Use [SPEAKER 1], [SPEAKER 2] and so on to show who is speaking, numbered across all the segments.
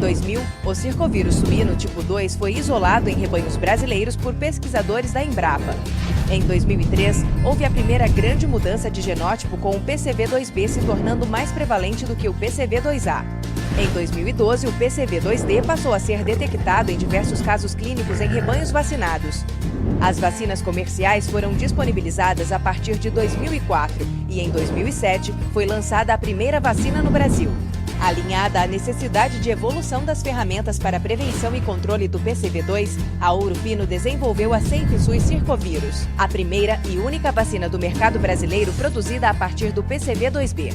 [SPEAKER 1] 2000, o circovírus suíno tipo 2 foi isolado em rebanhos brasileiros por pesquisadores da Embrapa. Em 2003, houve a primeira grande mudança de genótipo, com o PCV2B se tornando mais prevalente do que o PCV2A. Em 2012, o PCV2D passou a ser detectado em diversos casos clínicos em rebanhos vacinados. As vacinas comerciais foram disponibilizadas a partir de 2004 e, em 2007, foi lançada a primeira vacina no Brasil. Alinhada à necessidade de evolução das ferramentas para prevenção e controle do PCV2, a Ouro Fino desenvolveu a SafeSUI Circovírus, a primeira e única vacina do mercado brasileiro produzida a partir do PCV2B.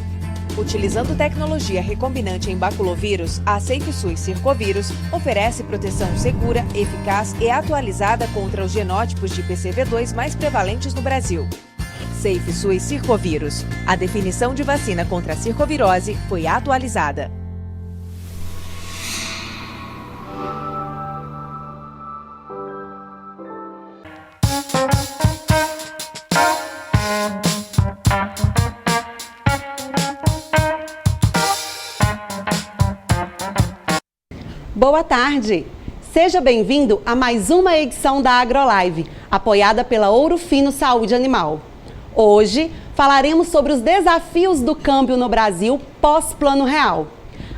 [SPEAKER 1] Utilizando tecnologia recombinante em baculovírus, a SafeSUI Circovírus oferece proteção segura, eficaz e atualizada contra os genótipos de PCV2 mais prevalentes no Brasil. SafeSUI Circovírus. A definição de vacina contra a circovirose foi atualizada.
[SPEAKER 2] Boa tarde! Seja bem-vindo a mais uma edição da AgroLive, apoiada pela Ouro Fino Saúde Animal. Hoje falaremos sobre os desafios do câmbio no Brasil pós-Plano Real.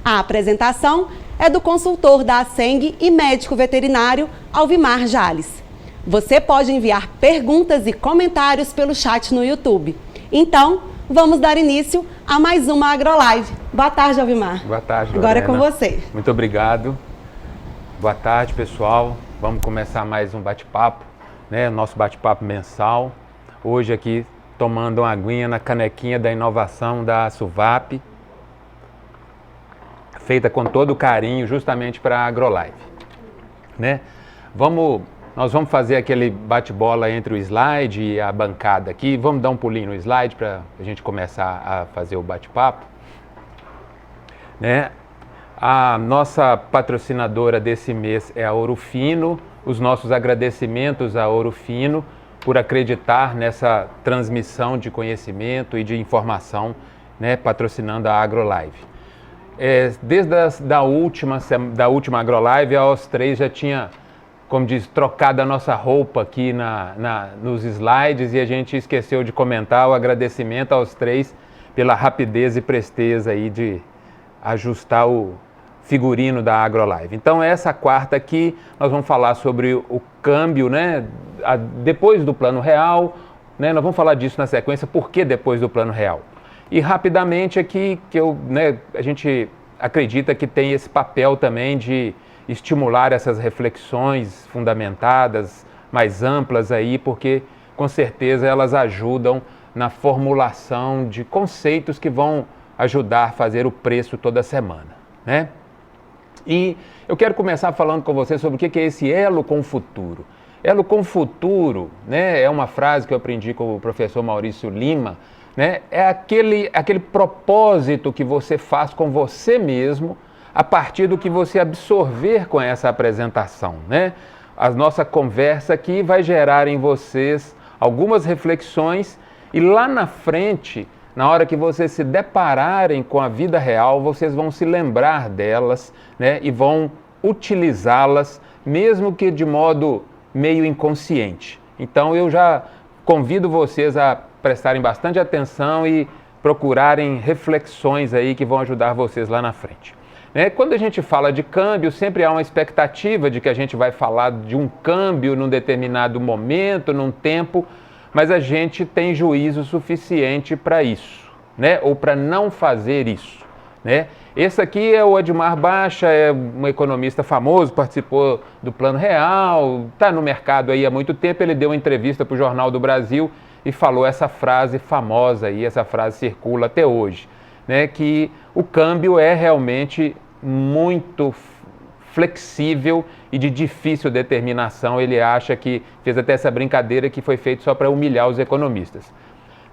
[SPEAKER 2] A apresentação é do consultor da ASENG e médico veterinário Alvimar Jales. Você pode enviar perguntas e comentários pelo chat no YouTube. Então, vamos dar início a mais uma AgroLive. Boa tarde, Alvimar.
[SPEAKER 3] Boa tarde, Lorena.
[SPEAKER 2] Agora é com você.
[SPEAKER 3] Muito obrigado. Boa tarde, pessoal. Vamos começar mais um bate-papo, né? Nosso bate-papo mensal. Hoje aqui tomando uma aguinha na canequinha da inovação da Suvap, feita com todo carinho, justamente para a AgroLive, né? Nós vamos fazer aquele bate-bola entre o slide e a bancada aqui. Vamos dar um pulinho no slide para a gente começar a fazer o bate-papo, né? A nossa patrocinadora desse mês é a Ouro Fino. Os nossos agradecimentos à Ouro Fino por acreditar nessa transmissão de conhecimento e de informação, né, patrocinando a AgroLive. Desde da última AgroLive, a OS3 já tinha, como diz, trocado a nossa roupa aqui nos slides, e a gente esqueceu de comentar o agradecimento aos três pela rapidez e presteza aí de ajustar o figurino da AgroLive. Então, essa quarta aqui, nós vamos falar sobre o câmbio, né? Depois do Plano Real, né? Nós vamos falar disso na sequência, por que depois do Plano Real. E rapidamente aqui, a gente acredita que tem esse papel também de estimular essas reflexões fundamentadas, mais amplas aí, porque com certeza elas ajudam na formulação de conceitos que vão ajudar a fazer o preço toda semana, né? E eu quero começar falando com você sobre o que é esse elo com o futuro. Elo com o futuro, né, é uma frase que eu aprendi com o professor Maurício Lima, né, é aquele propósito que você faz com você mesmo a partir do que você absorver com essa apresentação, né? A nossa conversa aqui vai gerar em vocês algumas reflexões e lá na frente, na hora que vocês se depararem com a vida real, vocês vão se lembrar delas, né, e vão utilizá-las, mesmo que de modo meio inconsciente. Então eu já convido vocês a prestarem bastante atenção e procurarem reflexões aí que vão ajudar vocês lá na frente. Né? Quando a gente fala de câmbio, sempre há uma expectativa de que a gente vai falar de um câmbio num determinado momento, num tempo, mas a gente tem juízo suficiente para isso, né? Ou para não fazer isso, né? Esse aqui é o Edmar Baixa, é um economista famoso, participou do Plano Real, está no mercado aí há muito tempo. Ele deu uma entrevista para o Jornal do Brasil e falou essa frase famosa aí, essa frase circula até hoje, né? Que o câmbio é realmente muito flexível e de difícil determinação. Ele acha que, fez até essa brincadeira que foi feito só para humilhar os economistas,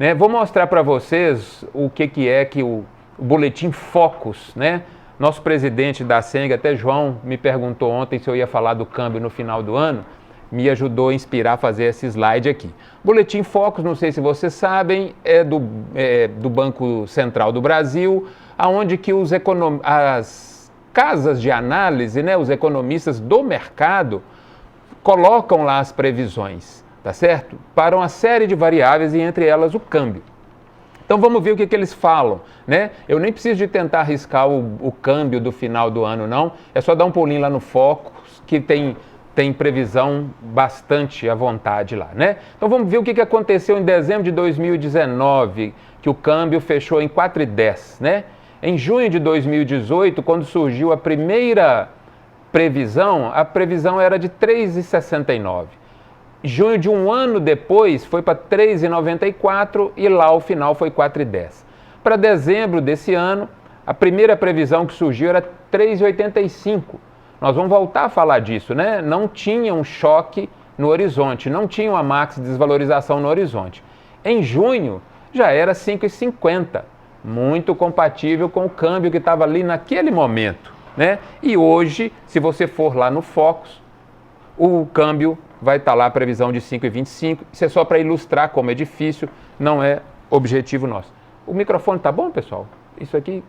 [SPEAKER 3] né? Vou mostrar para vocês o que é que o Boletim Focus, né? Nosso presidente da ASENG, até João, me perguntou ontem se eu ia falar do câmbio no final do ano, me ajudou a inspirar a fazer esse slide aqui. Boletim Focus, não sei se vocês sabem, é do Banco Central do Brasil, onde que casas de análise, né, os economistas do mercado, colocam lá as previsões, tá certo? Para uma série de variáveis e entre elas o câmbio. Então vamos ver o que eles falam, né? Eu nem preciso de tentar arriscar o câmbio do final do ano, não. É só dar um pulinho lá no Focus, que tem previsão bastante à vontade lá, né? Então vamos ver o que aconteceu em dezembro de 2019, que o câmbio fechou em 4,10, né? Em junho de 2018, quando surgiu a primeira previsão, a previsão era de 3,69. Junho de um ano depois foi para 3,94 e lá o final foi 4,10. Para dezembro desse ano, a primeira previsão que surgiu era 3,85. Nós vamos voltar a falar disso, né? Não tinha um choque no horizonte, não tinha uma max desvalorização no horizonte. Em junho já era 5,50, muito compatível com o câmbio que estava ali naquele momento, né? E hoje, se você for lá no Focus, o câmbio vai estar lá a previsão de 5,25. Isso é só para ilustrar como é difícil, não é objetivo nosso. O microfone tá bom, pessoal? Isso aqui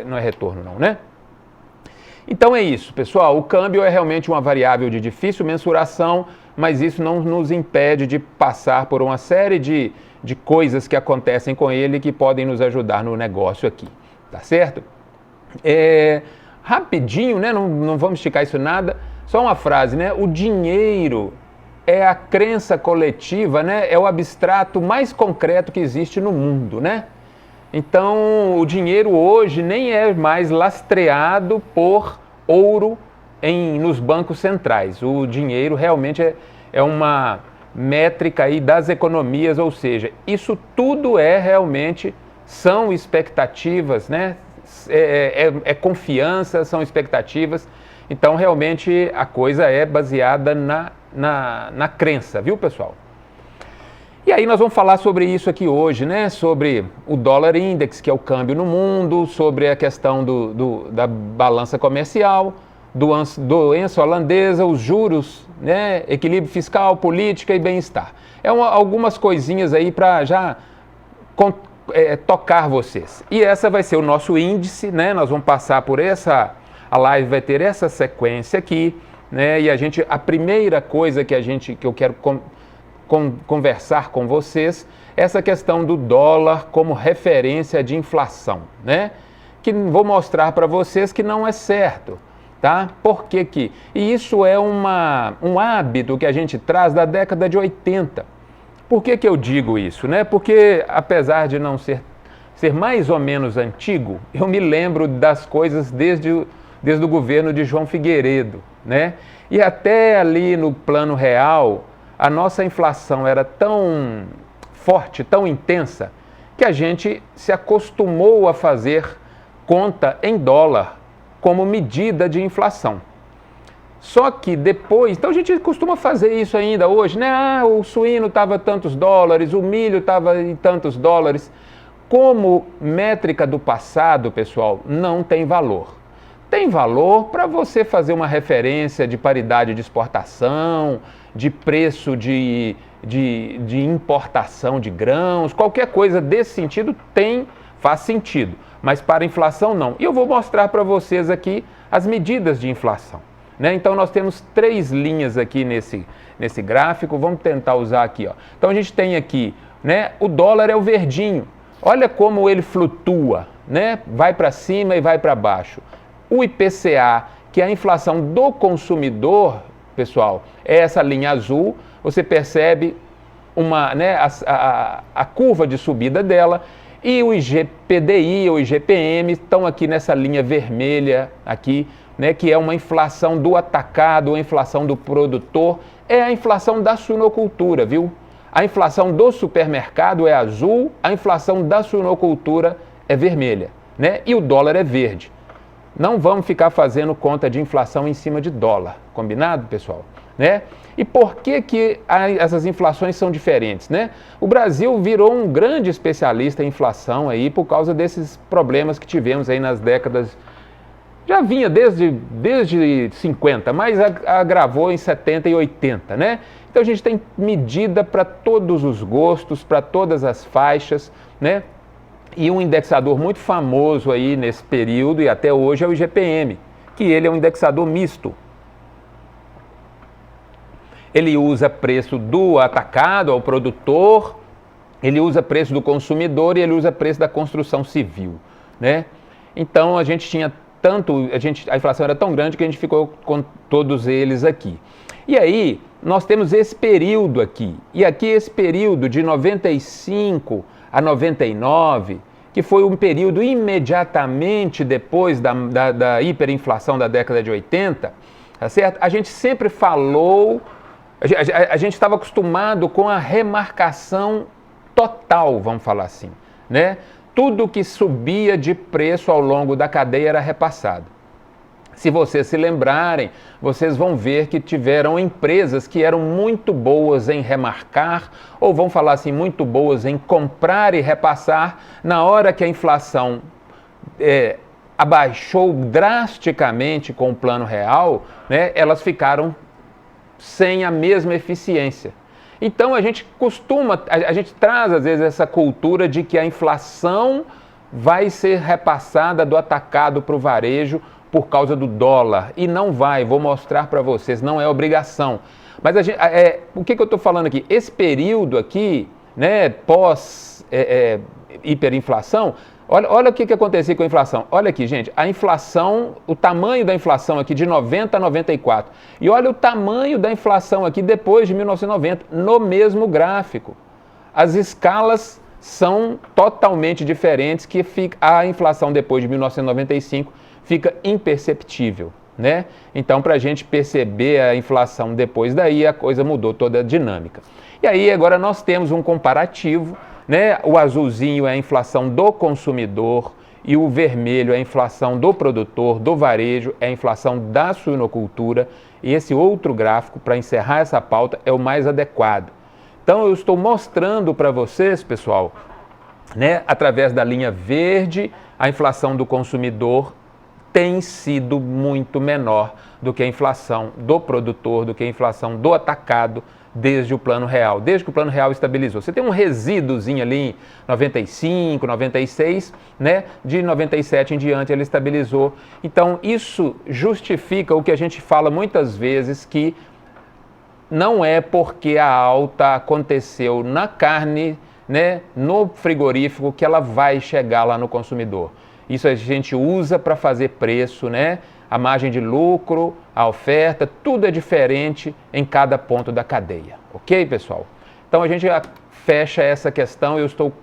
[SPEAKER 3] não é retorno não, né? Então é isso, pessoal. O câmbio é realmente uma variável de difícil mensuração, mas isso não nos impede de passar por uma série de coisas que acontecem com ele que podem nos ajudar no negócio aqui, tá certo? Rapidinho, né? Não vamos esticar isso nada. Só uma frase, né? O dinheiro é a crença coletiva, né? É o abstrato mais concreto que existe no mundo, né? Então, o dinheiro hoje nem é mais lastreado por ouro nos bancos centrais. O dinheiro realmente é uma métrica aí das economias, ou seja, isso tudo realmente são expectativas, né? É confiança, são expectativas. Então, realmente, a coisa é baseada na crença, viu, pessoal? E aí nós vamos falar sobre isso aqui hoje, né? Sobre o dólar index, que é o câmbio no mundo, sobre a questão da balança comercial, doença holandesa, os juros, né? Equilíbrio fiscal, política e bem-estar. Algumas coisinhas aí para já tocar vocês. E essa vai ser o nosso índice, né? Nós vamos passar por a live vai ter essa sequência aqui, né? E a primeira coisa que eu quero conversar com vocês, essa questão do dólar como referência de inflação, né? Que vou mostrar para vocês que não é certo, tá? Por que que? E isso é um hábito que a gente traz da década de 80. Por que que eu digo isso, né? Porque apesar de não ser mais ou menos antigo, eu me lembro das coisas desde o governo de João Figueiredo, né? E até ali no plano real, a nossa inflação era tão forte, tão intensa, que a gente se acostumou a fazer conta em dólar como medida de inflação. Só que depois, então a gente costuma fazer isso ainda hoje, né? O suíno estava tantos dólares, o milho estava em tantos dólares. Como métrica do passado, pessoal, não tem valor. Tem valor para você fazer uma referência de paridade de exportação, de preço de importação de grãos, qualquer coisa desse sentido faz sentido, mas para inflação não. E eu vou mostrar para vocês aqui as medidas de inflação, né? Então nós temos 3 linhas aqui nesse gráfico, vamos tentar usar aqui, ó. Então a gente tem aqui, né, o dólar é o verdinho, olha como ele flutua, né? Vai para cima e vai para baixo. O IPCA, que é a inflação do consumidor, pessoal, é essa linha azul, você percebe a curva de subida dela, e o IGPDI ou IGPM estão aqui nessa linha vermelha aqui, né, que é uma inflação do atacado, a inflação do produtor, é a inflação da suinocultura, viu? A inflação do supermercado é azul, a inflação da suinocultura é vermelha, né? E o dólar é verde. Não vamos ficar fazendo conta de inflação em cima de dólar, combinado, pessoal? Né? E por que essas inflações são diferentes, né? O Brasil virou um grande especialista em inflação aí por causa desses problemas que tivemos aí nas décadas, já vinha desde 50, mas agravou em 70 e 80, né? Então a gente tem medida para todos os gostos, para todas as faixas, né? E um indexador muito famoso aí nesse período e até hoje é o IGPM, que ele é um indexador misto. Ele usa preço do atacado ao produtor, ele usa preço do consumidor e ele usa preço da construção civil, né? Então a gente tinha a inflação era tão grande que a gente ficou com todos eles aqui. E aí nós temos esse período aqui, e aqui esse período de 95 a 99, que foi um período imediatamente depois da hiperinflação da década de 80, tá certo? A gente sempre falou, a gente estava acostumado com a remarcação total, vamos falar assim, né? Tudo que subia de preço ao longo da cadeia era repassado. Se vocês se lembrarem, vocês vão ver que tiveram empresas que eram muito boas em remarcar, ou vão falar assim, muito boas em comprar e repassar. Na hora que a inflação abaixou drasticamente com o Plano Real, né, elas ficaram sem a mesma eficiência. Então a gente traz às vezes essa cultura de que a inflação vai ser repassada do atacado para o varejo por causa do dólar. E não vai, vou mostrar para vocês, não é obrigação. Mas o que eu estou falando aqui? Esse período aqui, né, pós hiperinflação, olha o que acontecia com a inflação. Olha aqui, gente, a inflação, o tamanho da inflação aqui de 90 a 94. E olha o tamanho da inflação aqui depois de 1990, no mesmo gráfico. As escalas são totalmente diferentes, que a inflação depois de 1995 fica imperceptível, né? Então, para a gente perceber a inflação depois daí, a coisa mudou toda a dinâmica. E aí, agora nós temos um comparativo, né? O azulzinho é a inflação do consumidor e o vermelho é a inflação do produtor, do varejo, é a inflação da suinocultura. E esse outro gráfico, para encerrar essa pauta, é o mais adequado. Então, eu estou mostrando para vocês, pessoal, né, através da linha verde, a inflação do consumidor tem sido muito menor do que a inflação do produtor, do que a inflação do atacado desde o Plano Real, desde que o Plano Real estabilizou. Você tem um resíduozinho ali em 95, 96, né? De 97 em diante ele estabilizou. Então isso justifica o que a gente fala muitas vezes, que não é porque a alta aconteceu na carne, né, no frigorífico, que ela vai chegar lá no consumidor. Isso a gente usa para fazer preço, né? A margem de lucro, a oferta, tudo é diferente em cada ponto da cadeia. Ok, pessoal? Então a gente fecha essa questão. Eu estou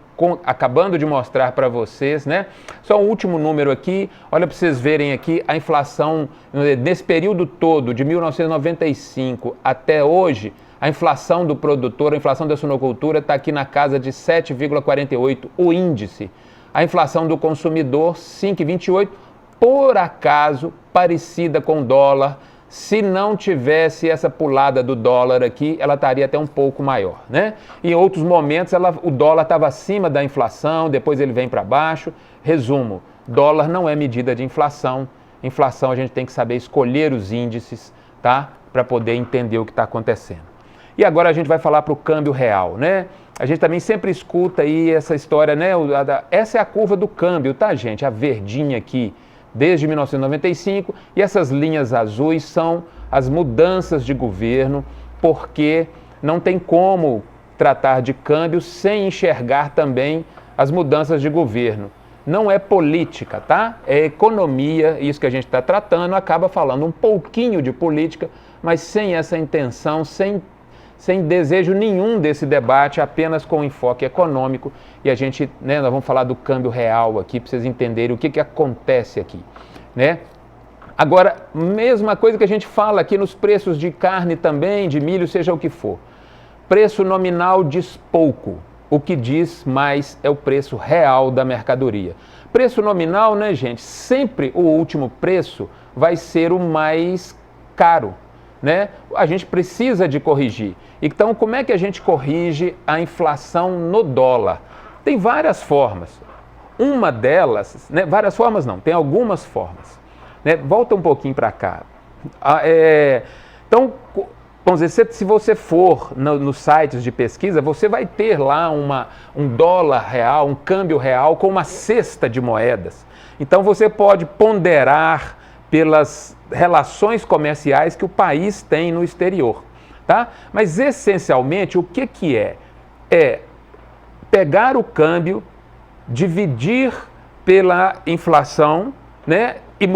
[SPEAKER 3] acabando de mostrar para vocês, né? Só um último número aqui. Olha para vocês verem aqui a inflação nesse período todo, de 1995 até hoje. A inflação do produtor, a inflação da suinocultura está aqui na casa de 7,48, o índice. A inflação do consumidor, 5,28, por acaso parecida com o dólar. Se não tivesse essa pulada do dólar aqui, ela estaria até um pouco maior, né? Em outros momentos, o dólar estava acima da inflação, depois ele vem para baixo. Resumo, dólar não é medida de inflação. Inflação a gente tem que saber escolher os índices, tá? Para poder entender o que está acontecendo. E agora a gente vai falar para o câmbio real, né? A gente também sempre escuta aí essa história, né? Essa é a curva do câmbio, tá, gente? A verdinha aqui, desde 1995, e essas linhas azuis são as mudanças de governo, porque não tem como tratar de câmbio sem enxergar também as mudanças de governo. Não é política, tá? É economia, isso que a gente está tratando, acaba falando um pouquinho de política, mas sem essa intenção, sem desejo nenhum desse debate, apenas com enfoque econômico. E a gente, né, nós vamos falar do câmbio real aqui, para vocês entenderem o que acontece aqui, né? Agora, mesma coisa que a gente fala aqui nos preços de carne também, de milho, seja o que for. Preço nominal diz pouco, o que diz mais é o preço real da mercadoria. Preço nominal, né, gente, sempre o último preço vai ser o mais caro, né? A gente precisa de corrigir. Então, como é que a gente corrige a inflação no dólar? Tem várias formas. Uma delas, né, várias formas não, tem algumas formas, né? Volta um pouquinho para cá. Então, vamos dizer, se você for nos sites de pesquisa, você vai ter lá um dólar real, um câmbio real com uma cesta de moedas. Então, você pode ponderar pelas relações comerciais que o país tem no exterior, tá? Mas essencialmente o que é? É pegar o câmbio, dividir pela inflação, né? E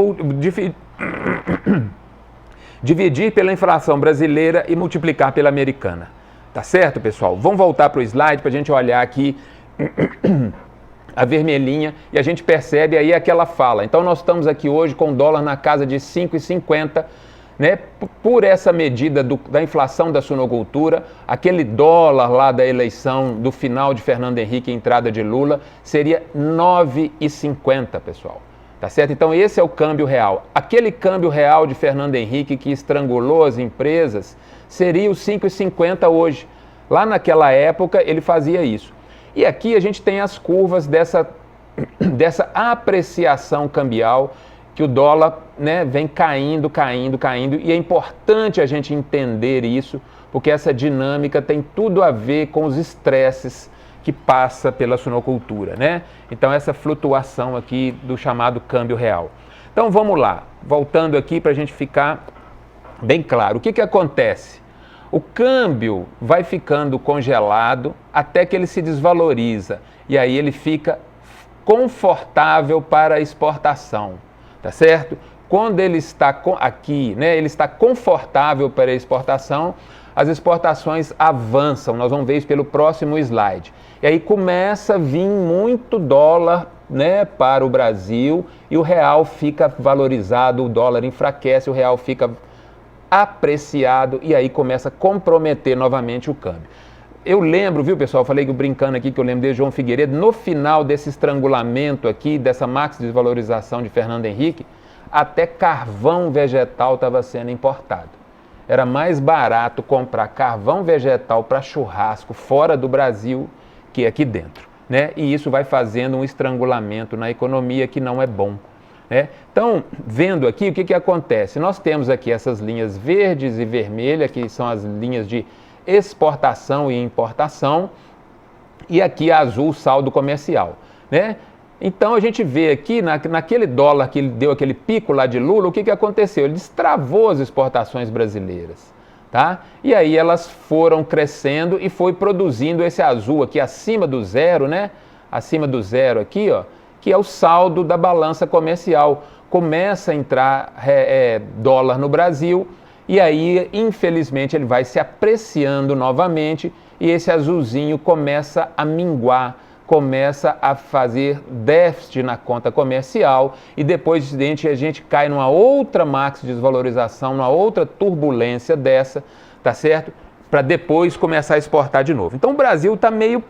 [SPEAKER 3] dividir pela inflação brasileira e multiplicar pela americana. Tá certo, pessoal? Vamos voltar para o slide para a gente olhar aqui a vermelhinha e a gente percebe aí aquela fala. Então nós estamos aqui hoje com o dólar na casa de 5,50, né? Por essa medida da inflação da suinocultura, aquele dólar lá da eleição do final de Fernando Henrique e entrada de Lula seria 9,50, pessoal. Tá certo? Então esse é o câmbio real. Aquele câmbio real de Fernando Henrique que estrangulou as empresas seria o 5,50 hoje. Lá naquela época ele fazia isso. E aqui a gente tem as curvas dessa apreciação cambial que o dólar, né, vem caindo, e é importante a gente entender isso, porque essa dinâmica tem tudo a ver com os estresses que passa pela suinocultura, né? Então essa flutuação aqui do chamado câmbio real. Então vamos lá, voltando aqui para a gente ficar bem claro. O que acontece? O câmbio vai ficando congelado até que ele se desvaloriza e aí ele fica confortável para a exportação, tá certo? Quando ele está aqui, né, ele está confortável para a exportação, as exportações avançam, nós vamos ver isso pelo próximo slide. E aí começa a vir muito dólar, né, para o Brasil e o real fica valorizado, o dólar enfraquece, o real fica apreciado e aí começa a comprometer novamente o câmbio. Eu lembro, viu, pessoal, falei que brincando aqui que eu lembro de João Figueiredo, no final desse estrangulamento aqui, dessa max desvalorização de Fernando Henrique, até carvão vegetal estava sendo importado. Era mais barato comprar carvão vegetal para churrasco fora do Brasil que aqui dentro, né? E isso vai fazendo um estrangulamento na economia que não é bom, né? Então, vendo aqui, o que acontece? Nós temos aqui essas linhas verdes e vermelhas, que são as linhas de exportação e importação, e aqui azul, saldo comercial, né? Então a gente vê aqui, naquele dólar que ele deu aquele pico lá de Lula, o que aconteceu? Ele destravou as exportações brasileiras, tá? E aí elas foram crescendo e foi produzindo esse azul aqui acima do zero, né? Acima do zero aqui, ó, que é o saldo da balança comercial. Começa a entrar dólar no Brasil e aí, infelizmente, ele vai se apreciando novamente e esse azulzinho começa a minguar, começa a fazer déficit na conta comercial e depois a gente cai numa outra max desvalorização, numa outra turbulência dessa, tá certo? Para depois começar a exportar de novo. Então o Brasil está meio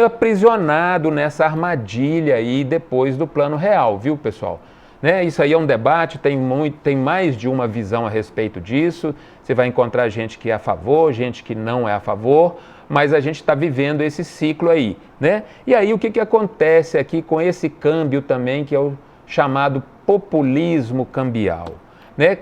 [SPEAKER 3] aprisionado nessa armadilha aí depois do Plano Real, viu, pessoal? Né? Isso aí é um debate, tem mais de uma visão a respeito disso, você vai encontrar gente que é a favor, gente que não é a favor, mas a gente está vivendo esse ciclo aí, né? E aí o que acontece aqui com esse câmbio também, que é o chamado populismo cambial, né?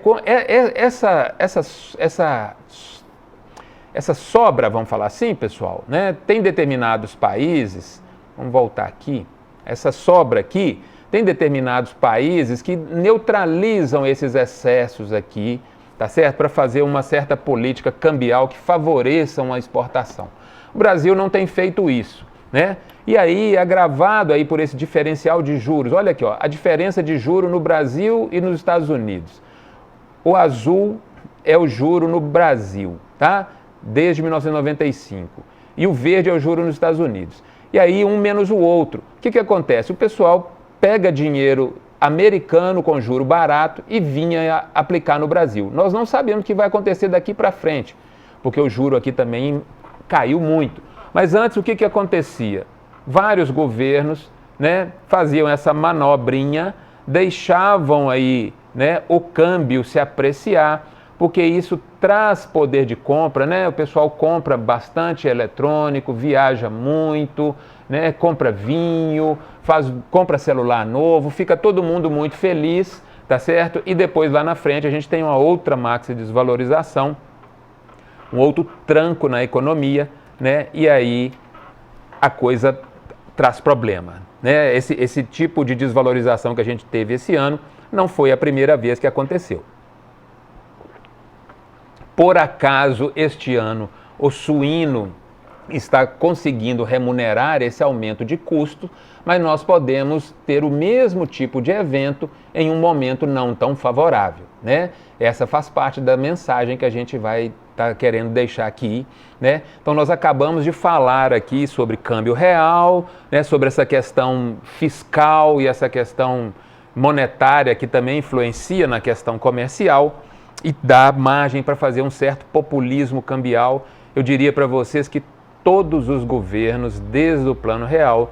[SPEAKER 3] Essa sobra, vamos falar assim, pessoal, né? Tem determinados países, vamos voltar aqui, essa sobra aqui, tem determinados países que neutralizam esses excessos aqui, tá certo? Para fazer uma certa política cambial que favoreça uma exportação. O Brasil não tem feito isso, né? E aí, agravado aí por esse diferencial de juros, olha aqui, ó, a diferença de juro no Brasil e nos Estados Unidos. O azul é o juro no Brasil, tá? Desde 1995. E o verde é o juro nos Estados Unidos. E aí, um menos o outro. O que acontece? O pessoal pega dinheiro americano com juro barato e vinha aplicar no Brasil. Nós não sabemos o que vai acontecer daqui para frente, porque o juro aqui também caiu muito. Mas antes o que acontecia? Vários governos, né, faziam essa manobrinha, deixavam aí, né, o câmbio se apreciar, porque isso traz poder de compra, né? O pessoal compra bastante eletrônico, viaja muito, né? Compra vinho, compra celular novo, fica todo mundo muito feliz, tá certo? E depois lá na frente a gente tem uma outra maxi desvalorização, um outro tranco na economia, né? E aí a coisa traz problema, né? Esse tipo de desvalorização que a gente teve esse ano não foi a primeira vez que aconteceu. Por acaso, este ano, o suíno está conseguindo remunerar esse aumento de custo, mas nós podemos ter o mesmo tipo de evento em um momento não tão favorável, né? Essa faz parte da mensagem que a gente vai estar querendo deixar aqui, né? Então nós acabamos de falar aqui sobre câmbio real, né? Sobre essa questão fiscal e essa questão monetária que também influencia na questão comercial e dá margem para fazer um certo populismo cambial. Eu diria para vocês que todos os governos, desde o Plano Real,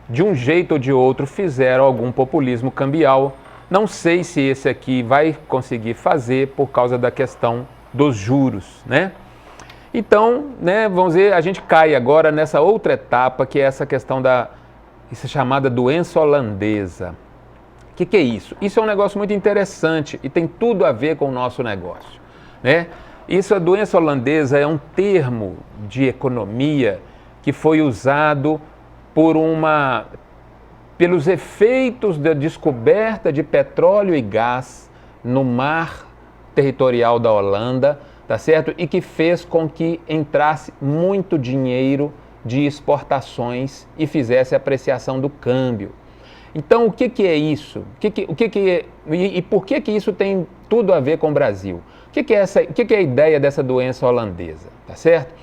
[SPEAKER 3] de um jeito ou de outro, fizeram algum populismo cambial. Não sei se esse aqui vai conseguir fazer por causa da questão dos juros, né? Então, né, vamos ver, a gente cai agora nessa outra etapa, que é essa questão da chamada doença holandesa. O que é isso? Isso é um negócio muito interessante e tem tudo a ver com o nosso negócio, né? Isso, a doença holandesa, é um termo de economia que foi usado pelos efeitos da descoberta de petróleo e gás no mar territorial da Holanda, tá certo? E que fez com que entrasse muito dinheiro de exportações e fizesse apreciação do câmbio. Então, o que é isso? E por que isso tem tudo a ver com o Brasil? O que é a ideia dessa doença holandesa? Tá certo?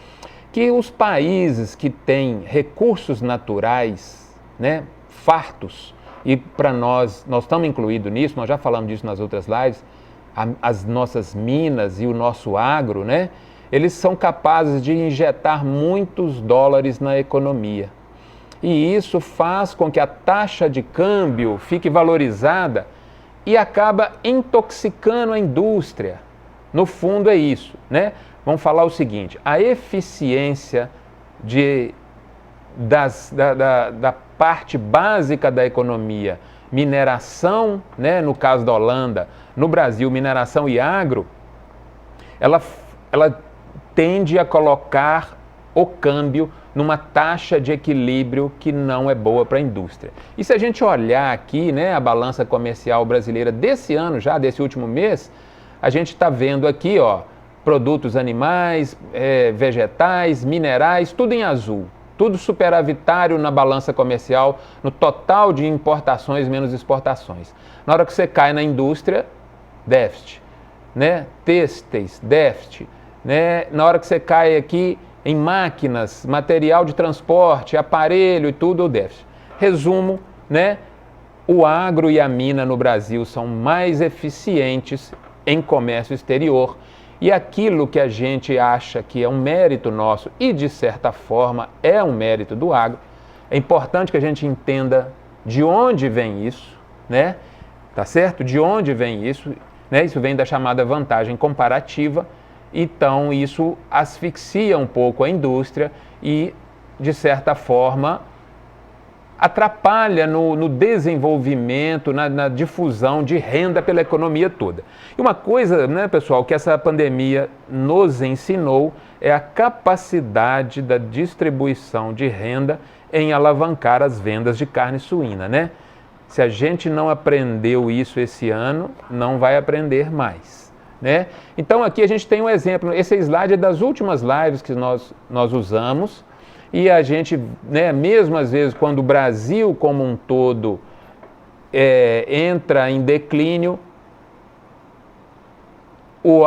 [SPEAKER 3] Que os países que têm recursos naturais, né, fartos, e para nós estamos incluídos nisso, nós já falamos disso nas outras lives, as nossas minas e o nosso agro, né, eles são capazes de injetar muitos dólares na economia. E isso faz com que a taxa de câmbio fique valorizada e acaba intoxicando a indústria. No fundo é isso, né? Vamos falar o seguinte, a eficiência da parte básica da economia, mineração, né, no caso da Holanda, no Brasil, mineração e agro, ela tende a colocar o câmbio numa taxa de equilíbrio que não é boa para a indústria. E se a gente olhar aqui, né, a balança comercial brasileira desse ano, já desse último mês, a gente está vendo aqui, ó, produtos animais, vegetais, minerais, tudo em azul. Tudo superavitário na balança comercial, no total de importações menos exportações. Na hora que você cai na indústria, déficit, né? Têxteis, déficit, né? Na hora que você cai aqui em máquinas, material de transporte, aparelho e tudo, o déficit. Resumo, né? O agro e a mina no Brasil são mais eficientes em comércio exterior. E aquilo que a gente acha que é um mérito nosso, e de certa forma é um mérito do agro, é importante que a gente entenda de onde vem isso, né? Tá certo? De onde vem isso, né? Isso vem da chamada vantagem comparativa, então isso asfixia um pouco a indústria e, de certa forma, atrapalha no desenvolvimento, na difusão de renda pela economia toda. E uma coisa, né, pessoal, que essa pandemia nos ensinou é a capacidade da distribuição de renda em alavancar as vendas de carne suína, né? Se a gente não aprendeu isso esse ano, não vai aprender mais, né? Então aqui a gente tem um exemplo, esse slide é das últimas lives que nós usamos. E a gente, né, mesmo às vezes quando o Brasil como um todo entra em declínio,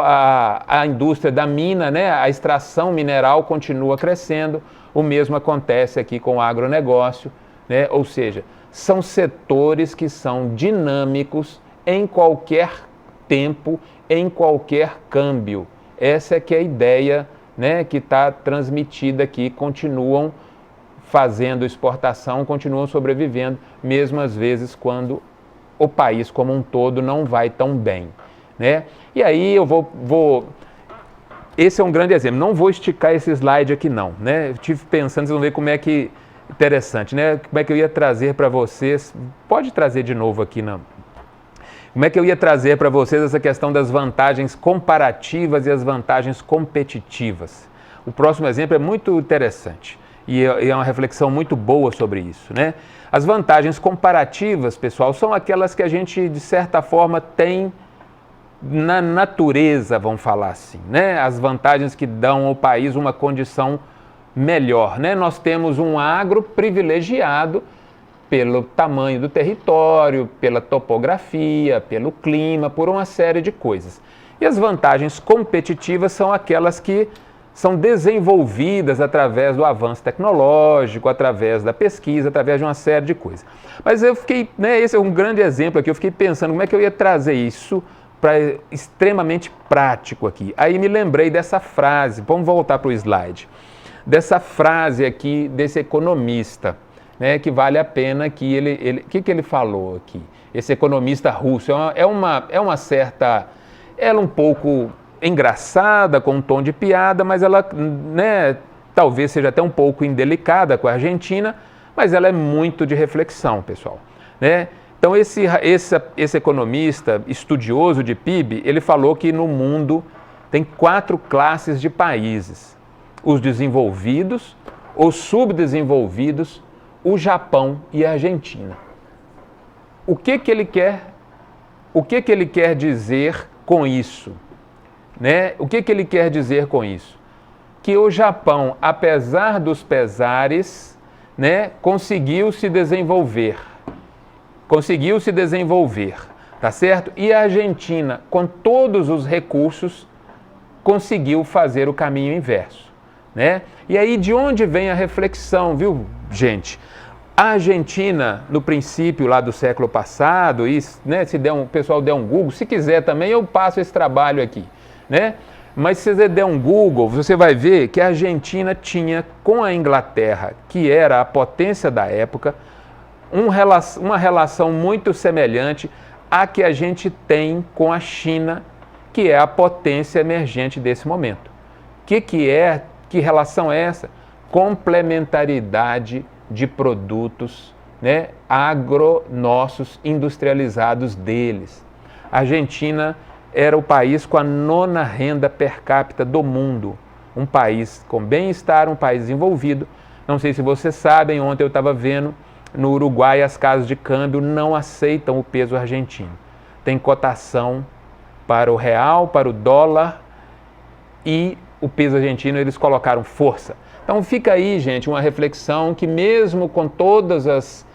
[SPEAKER 3] a indústria da mina, né, a extração mineral continua crescendo, o mesmo acontece aqui com o agronegócio, né, ou seja, são setores que são dinâmicos em qualquer tempo, em qualquer câmbio. Essa é que é a ideia, né, que está transmitida aqui, continuam fazendo exportação, continuam sobrevivendo, mesmo às vezes quando o país como um todo não vai tão bem, né? E aí eu esse é um grande exemplo, não vou esticar esse slide aqui não, né? Eu estive pensando, vocês vão ver como é que, interessante, né? Como é que eu ia trazer para vocês, pode trazer de novo aqui, não? Como é que eu ia trazer para vocês essa questão das vantagens comparativas e as vantagens competitivas? O próximo exemplo é muito interessante. e é uma reflexão muito boa sobre isso, né? As vantagens comparativas, pessoal, são aquelas que a gente, de certa forma, tem na natureza, vamos falar assim, né? As vantagens que dão ao país uma condição melhor, né? Nós temos um agro privilegiado pelo tamanho do território, pela topografia, pelo clima, por uma série de coisas. E as vantagens competitivas são aquelas que são desenvolvidas através do avanço tecnológico, através da pesquisa, através de uma série de coisas. Mas eu fiquei, né, esse é um grande exemplo aqui, eu fiquei pensando como é que eu ia trazer isso para extremamente prático aqui. Aí me lembrei dessa frase, vamos voltar para o slide, dessa frase aqui desse economista, né, que vale a pena que ele que ele falou aqui? Esse economista russo, é uma certa, ela um pouco engraçada, com um tom de piada, mas ela, né, talvez seja até um pouco indelicada com a Argentina, mas ela é muito de reflexão, pessoal, né? Então esse economista estudioso de PIB, ele falou que no mundo tem 4 classes de países: os desenvolvidos, os subdesenvolvidos, o Japão e a Argentina. O que ele quer dizer com isso? Né? O que ele quer dizer com isso? Que o Japão, apesar dos pesares, né, conseguiu se desenvolver, tá certo? E a Argentina, com todos os recursos, conseguiu fazer o caminho inverso, né? E aí de onde vem a reflexão, viu, gente? A Argentina, no princípio lá do século passado, e, né, se o pessoal der um Google, se quiser também eu passo esse trabalho aqui, né? Mas se você der um Google, você vai ver que a Argentina tinha com a Inglaterra, que era a potência da época, uma relação muito semelhante à que a gente tem com a China, que é a potência emergente desse momento. Que relação é essa? Complementaridade de produtos, né, nossos industrializados deles. A Argentina era o país com a 9ª renda per capita do mundo, um país com bem-estar, um país desenvolvido. Não sei se vocês sabem, ontem eu estava vendo, no Uruguai as casas de câmbio não aceitam o peso argentino. Tem cotação para o real, para o dólar, e o peso argentino eles colocaram força. Então fica aí, gente, uma reflexão que mesmo com todas as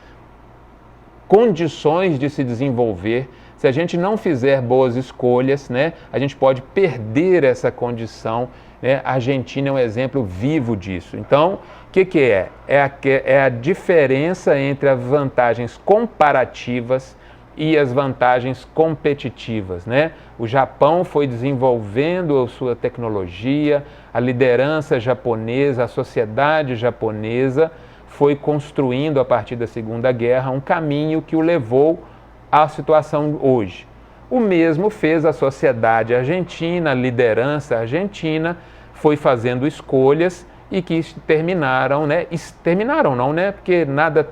[SPEAKER 3] condições de se desenvolver, se a gente não fizer boas escolhas, né, a gente pode perder essa condição, né? A Argentina é um exemplo vivo disso. Então, o que é? É a diferença entre as vantagens comparativas e as vantagens competitivas, né? O Japão foi desenvolvendo a sua tecnologia, a liderança japonesa, a sociedade japonesa foi construindo a partir da Segunda Guerra um caminho que o levou à situação hoje. O mesmo fez a sociedade argentina, a liderança argentina, foi fazendo escolhas e que terminaram, né? Terminaram não, né? Porque nada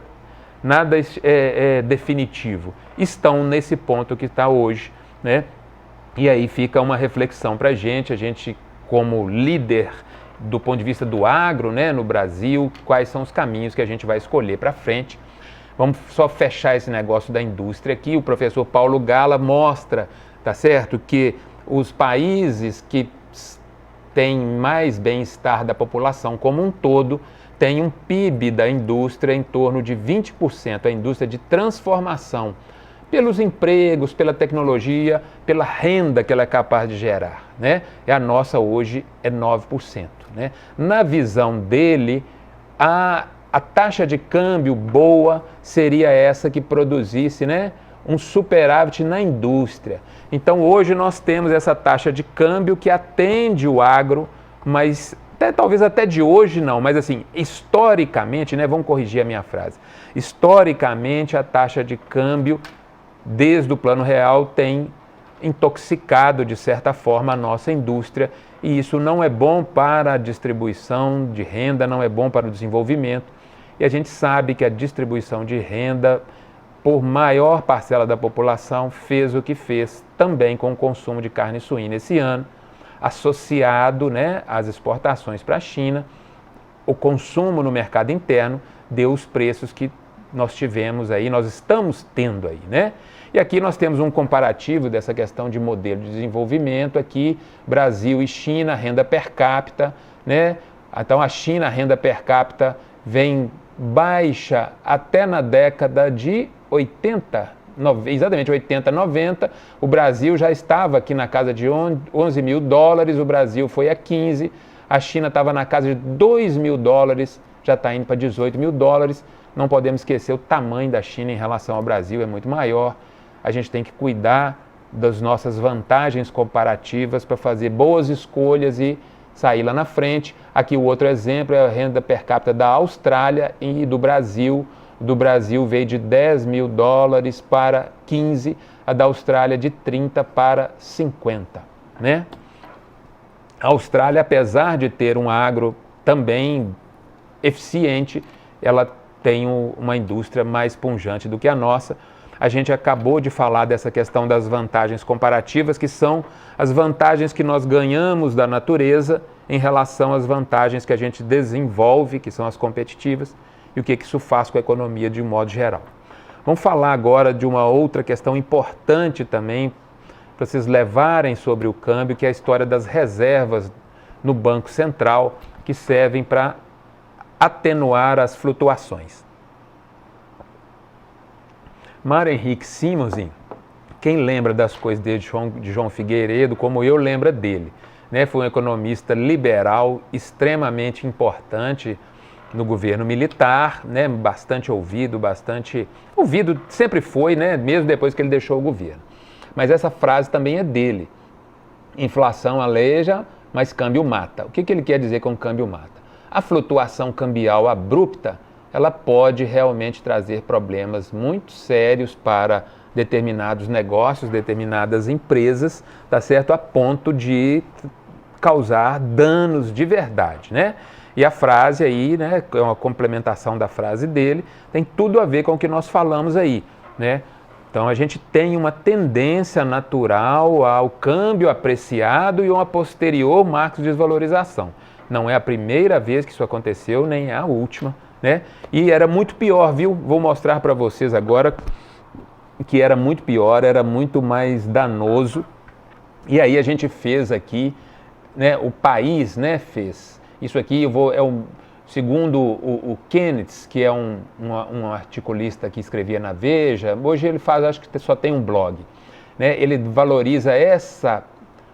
[SPEAKER 3] é definitivo. Estão nesse ponto que está hoje, né? E aí fica uma reflexão para a gente como líder do ponto de vista do agro, né, no Brasil, quais são os caminhos que a gente vai escolher para frente. Vamos só fechar esse negócio da indústria aqui. O professor Paulo Gala mostra, tá certo, que os países que têm mais bem-estar da população como um todo têm um PIB da indústria em torno de 20%, a indústria de transformação, pelos empregos, pela tecnologia, pela renda que ela é capaz de gerar, né? E a nossa hoje é 9%, né? Na visão dele, a taxa de câmbio boa seria essa que produzisse, né, um superávit na indústria. Então hoje nós temos essa taxa de câmbio que atende o agro, mas talvez até de hoje não, mas assim, historicamente, né, vamos corrigir a minha frase, historicamente a taxa de câmbio desde o Plano Real tem intoxicado de certa forma a nossa indústria, e isso não é bom para a distribuição de renda, não é bom para o desenvolvimento. E a gente sabe que a distribuição de renda por maior parcela da população fez o que fez também com o consumo de carne suína esse ano, associado, né, às exportações para a China. o consumo no mercado interno deu os preços que nós tivemos aí, nós estamos tendo aí, né? E aqui nós temos um comparativo dessa questão de modelo de desenvolvimento aqui, Brasil e China, renda per capita, né? Então a China, a renda per capita vem baixa até na década de 80, exatamente 80, 90, o Brasil já estava aqui na casa de 11 mil dólares, o Brasil foi a 15, a China estava na casa de 2 mil dólares, já está indo para 18 mil dólares, não podemos esquecer o tamanho da China em relação ao Brasil, é muito maior, a gente tem que cuidar das nossas vantagens comparativas para fazer boas escolhas e sair lá na frente. Aqui o outro exemplo é a renda per capita da Austrália e do Brasil. Do Brasil veio de 10 mil dólares para 15, a da Austrália de 30 para 50, né? A Austrália, apesar de ter um agro também eficiente, ela tem uma indústria mais pujante do que a nossa. A gente acabou de falar dessa questão das vantagens comparativas, que são as vantagens que nós ganhamos da natureza em relação às vantagens que a gente desenvolve, que são as competitivas, e o que isso faz com a economia de um modo geral. Vamos falar agora de uma outra questão importante também, para vocês levarem sobre o câmbio, que é a história das reservas no Banco Central, que servem para atenuar as flutuações. Mário Henrique Simonsen, quem lembra das coisas dele, de João Figueiredo, como eu, lembra dele, né? Foi um economista liberal extremamente importante no governo militar, né? Bastante ouvido sempre foi, né? Mesmo depois que ele deixou o governo. Mas essa frase também é dele. Inflação aleija, mas câmbio mata. O que ele quer dizer com câmbio mata? A flutuação cambial abrupta, ela pode realmente trazer problemas muito sérios para determinados negócios, determinadas empresas, tá certo? A ponto de causar danos de verdade, né? E a frase aí, né, é uma complementação da frase dele, tem tudo a ver com o que nós falamos aí, né? Então a gente tem uma tendência natural ao câmbio apreciado e uma posterior marcos de desvalorização. Não é a primeira vez que isso aconteceu, nem é a última, né? E era muito pior, viu? Vou mostrar para vocês agora que era muito pior, era muito mais danoso. E aí a gente fez aqui, né? O país, né, fez. Isso aqui segundo o Kenneth, que é um articulista que escrevia na Veja, hoje ele acho que só tem um blog, né? Ele valoriza essa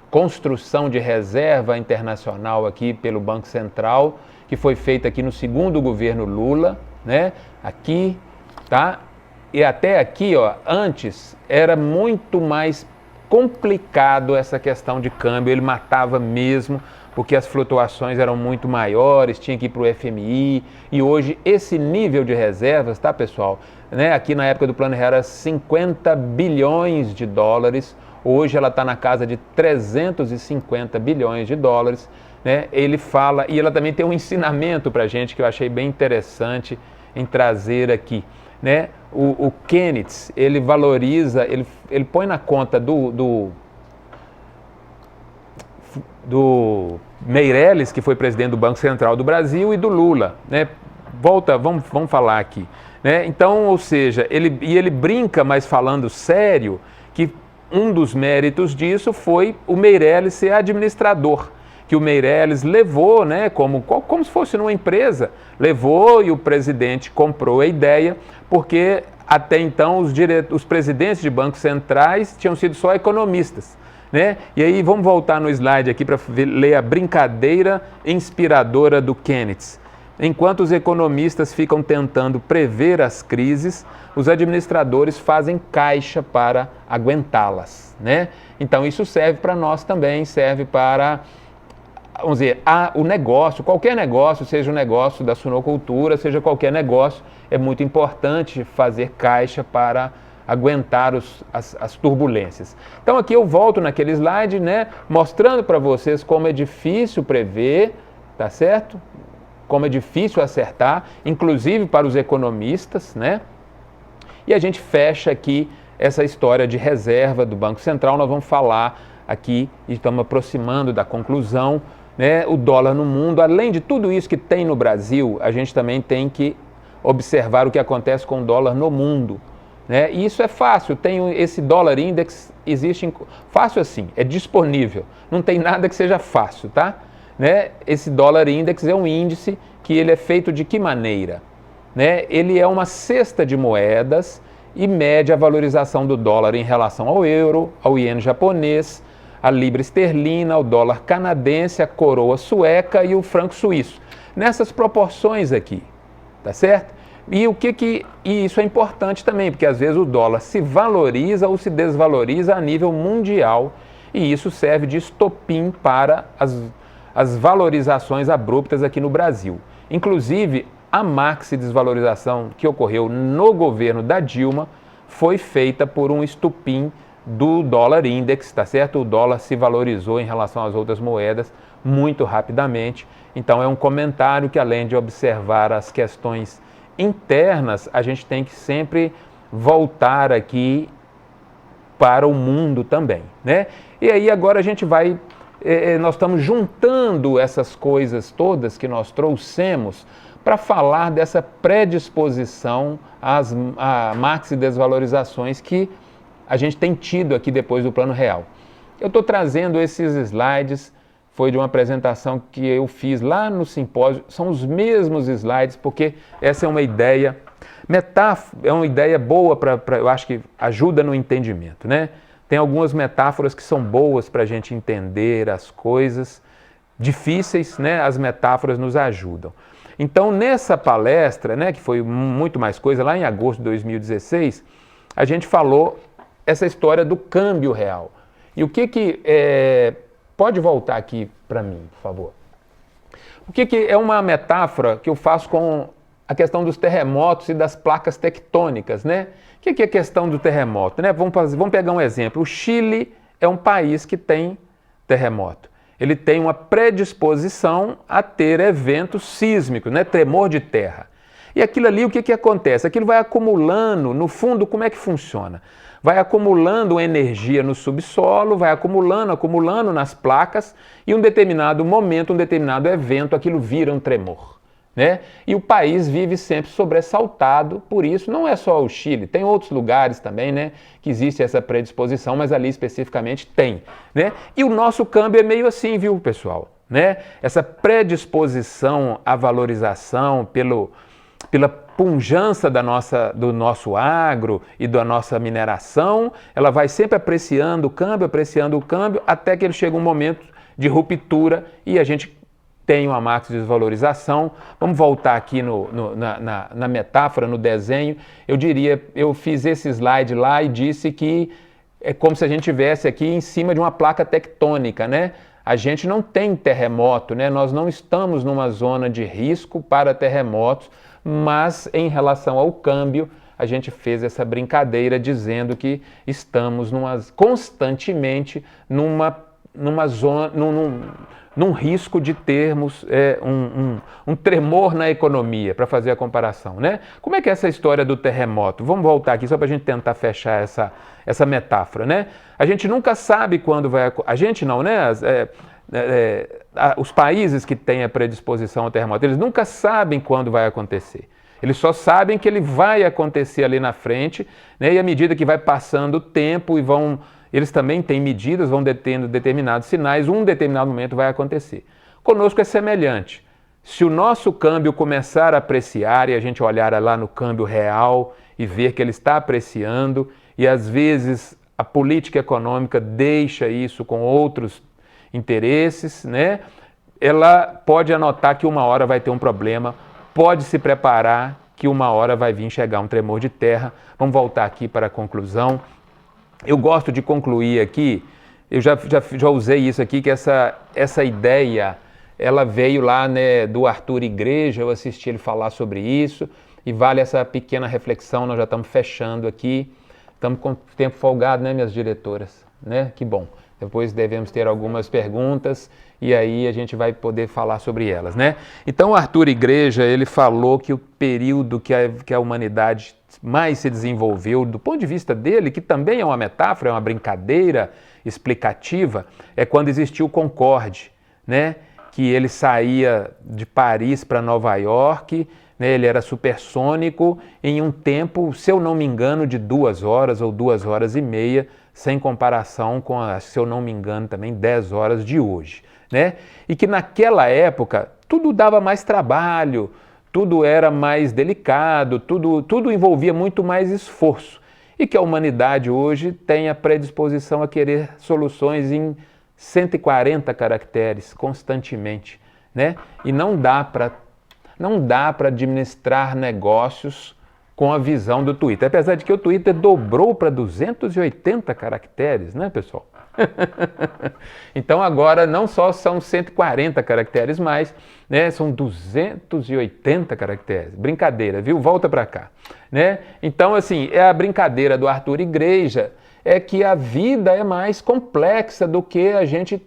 [SPEAKER 3] construção de reserva internacional aqui pelo Banco Central, que foi feita aqui no segundo governo Lula, né? Aqui, tá? E até aqui, ó, antes era muito mais complicado essa questão de câmbio, ele matava mesmo, porque as flutuações eram muito maiores, tinha que ir para o FMI, e hoje esse nível de reservas, tá, pessoal? Né? Aqui na época do Plano Real era 50 bilhões de dólares, hoje ela está na casa de 350 bilhões de dólares, né? Ele fala, e ela também tem um ensinamento para a gente que eu achei bem interessante em trazer aqui, né? O Kenneth, ele valoriza, ele põe na conta do Meirelles, que foi presidente do Banco Central do Brasil, e do Lula, né? Vamos falar aqui, né? Então, ou seja, ele brinca, mas falando sério, que um dos méritos disso foi o Meirelles ser administrador, que o Meirelles levou, né, como se fosse numa empresa, levou e o presidente comprou a ideia, porque até então os presidentes de bancos centrais tinham sido só economistas, né? E aí vamos voltar no slide aqui para ler a brincadeira inspiradora do Kenneth. Enquanto os economistas ficam tentando prever as crises, os administradores fazem caixa para aguentá-las, né? Então isso serve para nós também, serve para, vamos dizer, o negócio, qualquer negócio, seja o negócio da suinocultura, seja qualquer negócio, é muito importante fazer caixa para aguentar as turbulências. Então aqui eu volto naquele slide, né, mostrando para vocês como é difícil prever, tá certo? Como é difícil acertar, inclusive para os economistas, né? E a gente fecha aqui essa história de reserva do Banco Central. Nós vamos falar aqui, e estamos aproximando da conclusão, né, o dólar no mundo. Além de tudo isso que tem no Brasil, a gente também tem que observar o que acontece com o dólar no mundo, né? E isso é fácil, tem esse dólar index, existe, fácil assim, é disponível, não tem nada que seja fácil, tá? Né? Esse dólar index é um índice que ele é feito de que maneira? Né? Ele é uma cesta de moedas e mede a valorização do dólar em relação ao euro, ao iene japonês, a libra esterlina, ao dólar canadense, a coroa sueca e o franco suíço. Nessas proporções aqui, tá certo? E e isso é importante também, porque às vezes o dólar se valoriza ou se desvaloriza a nível mundial e isso serve de estopim para as valorizações abruptas aqui no Brasil. Inclusive, a maxi desvalorização que ocorreu no governo da Dilma foi feita por um estopim do dólar index, tá certo? O dólar se valorizou em relação às outras moedas muito rapidamente. Então é um comentário que, além de observar as questões internas, a gente tem que sempre voltar aqui para o mundo também, né? E aí agora a gente vai, nós estamos juntando essas coisas todas que nós trouxemos para falar dessa predisposição a maxi desvalorizações que a gente tem tido aqui depois do Plano Real. Eu estou trazendo esses slides, foi de uma apresentação que eu fiz lá no simpósio, são os mesmos slides, porque essa é uma ideia, é uma ideia boa eu acho que ajuda no entendimento, né? Tem algumas metáforas que são boas para a gente entender as coisas difíceis, né? As metáforas nos ajudam. Então, nessa palestra, né, que foi muito mais coisa, lá em agosto de 2016, a gente falou essa história do câmbio real. E o que pode voltar aqui para mim, por favor. O que é uma metáfora que eu faço com a questão dos terremotos e das placas tectônicas, né? O que é a questão do terremoto, né? Vamos pegar um exemplo. O Chile é um país que tem terremoto. Ele tem uma predisposição a ter eventos sísmicos, né? Tremor de terra. E aquilo ali, o que acontece? Aquilo vai acumulando, no fundo, como é que funciona? Vai acumulando energia no subsolo, vai acumulando nas placas, e um determinado momento, um determinado evento, aquilo vira um tremor, né? E o país vive sempre sobressaltado por isso. Não é só o Chile, tem outros lugares também, né, que existe essa predisposição, mas ali especificamente tem, né? E o nosso câmbio é meio assim, viu, pessoal? Né? Essa predisposição à valorização pela pujança do nosso agro e da nossa mineração, ela vai sempre apreciando o câmbio, até que ele chega um momento de ruptura e a gente tem uma maxi desvalorização. Vamos voltar aqui na metáfora, no desenho. Eu fiz esse slide lá e disse que é como se a gente estivesse aqui em cima de uma placa tectônica, né? A gente não tem terremoto, né? Nós não estamos numa zona de risco para terremotos, mas em relação ao câmbio, a gente fez essa brincadeira dizendo que estamos constantemente numa zona, num risco de termos um tremor na economia, para fazer a comparação, né? Como é que é essa história do terremoto? Vamos voltar aqui só para a gente tentar fechar essa metáfora, né? A gente nunca sabe quando vai... A gente não, né? Os países que têm a predisposição ao terremoto, eles nunca sabem quando vai acontecer. Eles só sabem que ele vai acontecer ali na frente, né? E à medida que vai passando o tempo eles também têm medidas, vão tendo determinados sinais, um determinado momento vai acontecer. Conosco é semelhante. Se o nosso câmbio começar a apreciar e a gente olhar lá no câmbio real e ver que ele está apreciando, e às vezes a política econômica deixa isso com outros interesses, né? Ela pode anotar que uma hora vai ter um problema, pode se preparar que uma hora vai vir chegar um tremor de terra. Vamos voltar aqui para a conclusão. Eu gosto de concluir aqui, eu já usei isso aqui, que essa ideia, ela veio lá, né, do Arthur Igreja, eu assisti ele falar sobre isso, e vale essa pequena reflexão. Nós já estamos fechando aqui, estamos com o tempo folgado, né, minhas diretoras, né? Que bom. Depois devemos ter algumas perguntas e aí a gente vai poder falar sobre elas, né? Então, o Arthur Igreja, ele falou que o período que a humanidade mais se desenvolveu, do ponto de vista dele, que também é uma metáfora, é uma brincadeira explicativa, é quando existiu o Concorde, né? que ele saía de Paris para Nova York, né, ele era supersônico em um tempo, se eu não me engano, de 2 horas ou 2 horas e meia, sem comparação com, se eu não me engano, também 10 horas de hoje, né? E que naquela época tudo dava mais trabalho, tudo era mais delicado, tudo envolvia muito mais esforço. E que a humanidade hoje tem a predisposição a querer soluções em 140 caracteres constantemente, né? E não dá para administrar negócios com a visão do Twitter. Apesar de que o Twitter dobrou para 280 caracteres, né, pessoal? Então agora não só são 140 caracteres mais, né, são 280 caracteres. Brincadeira, viu? Volta para cá, né? Então, assim, é a brincadeira do Arthur Igreja, é que a vida é mais complexa do que a gente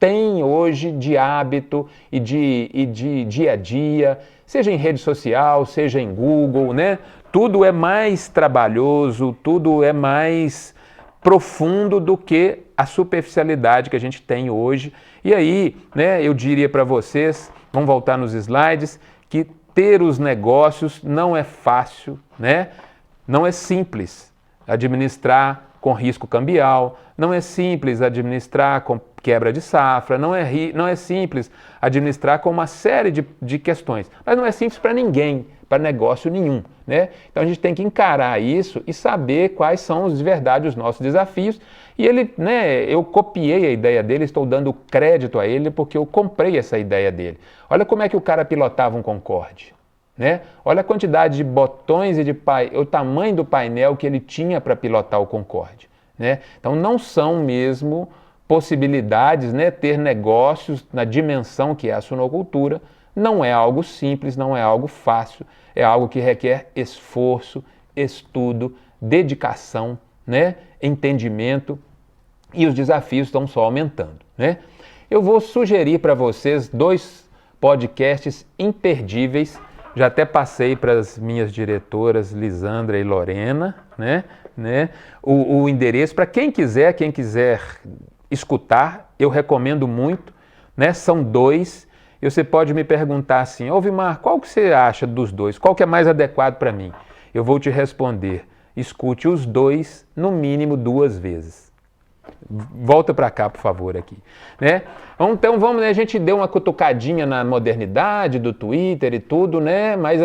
[SPEAKER 3] tem hoje de hábito e de dia a dia, seja em rede social, seja em Google, né? Tudo é mais trabalhoso, tudo é mais profundo do que a superficialidade que a gente tem hoje. E aí, né, eu diria para vocês, vamos voltar nos slides, que ter os negócios não é fácil, né? Não é simples administrar com risco cambial, não é simples administrar com quebra de safra, não é simples administrar com uma série de questões, mas não é simples para ninguém, para negócio nenhum, né? Então a gente tem que encarar isso e saber quais são de verdade os nossos desafios. E ele, né, eu copiei a ideia dele, estou dando crédito a ele porque eu comprei essa ideia dele. Olha como é que o cara pilotava um Concorde, né? Olha a quantidade de botões e o tamanho do painel que ele tinha para pilotar o Concorde, né? Então não são mesmo possibilidades, né, ter negócios na dimensão que é a suinocultura. Não é algo simples, não é algo fácil, é algo que requer esforço, estudo, dedicação, né, entendimento, e os desafios estão só aumentando, né? Eu vou sugerir para vocês 2 podcasts imperdíveis. Já até passei para as minhas diretoras Lisandra e Lorena, né? O endereço para quem quiser escutar, eu recomendo muito, né? São 2. E você pode me perguntar assim: ô Vimar, qual que você acha dos 2? Qual que é mais adequado para mim? Eu vou te responder: escute os 2 no mínimo 2 vezes. Volta para cá, por favor, aqui, né? Então vamos, né? A gente deu uma cutucadinha na modernidade do Twitter e tudo, né? Mas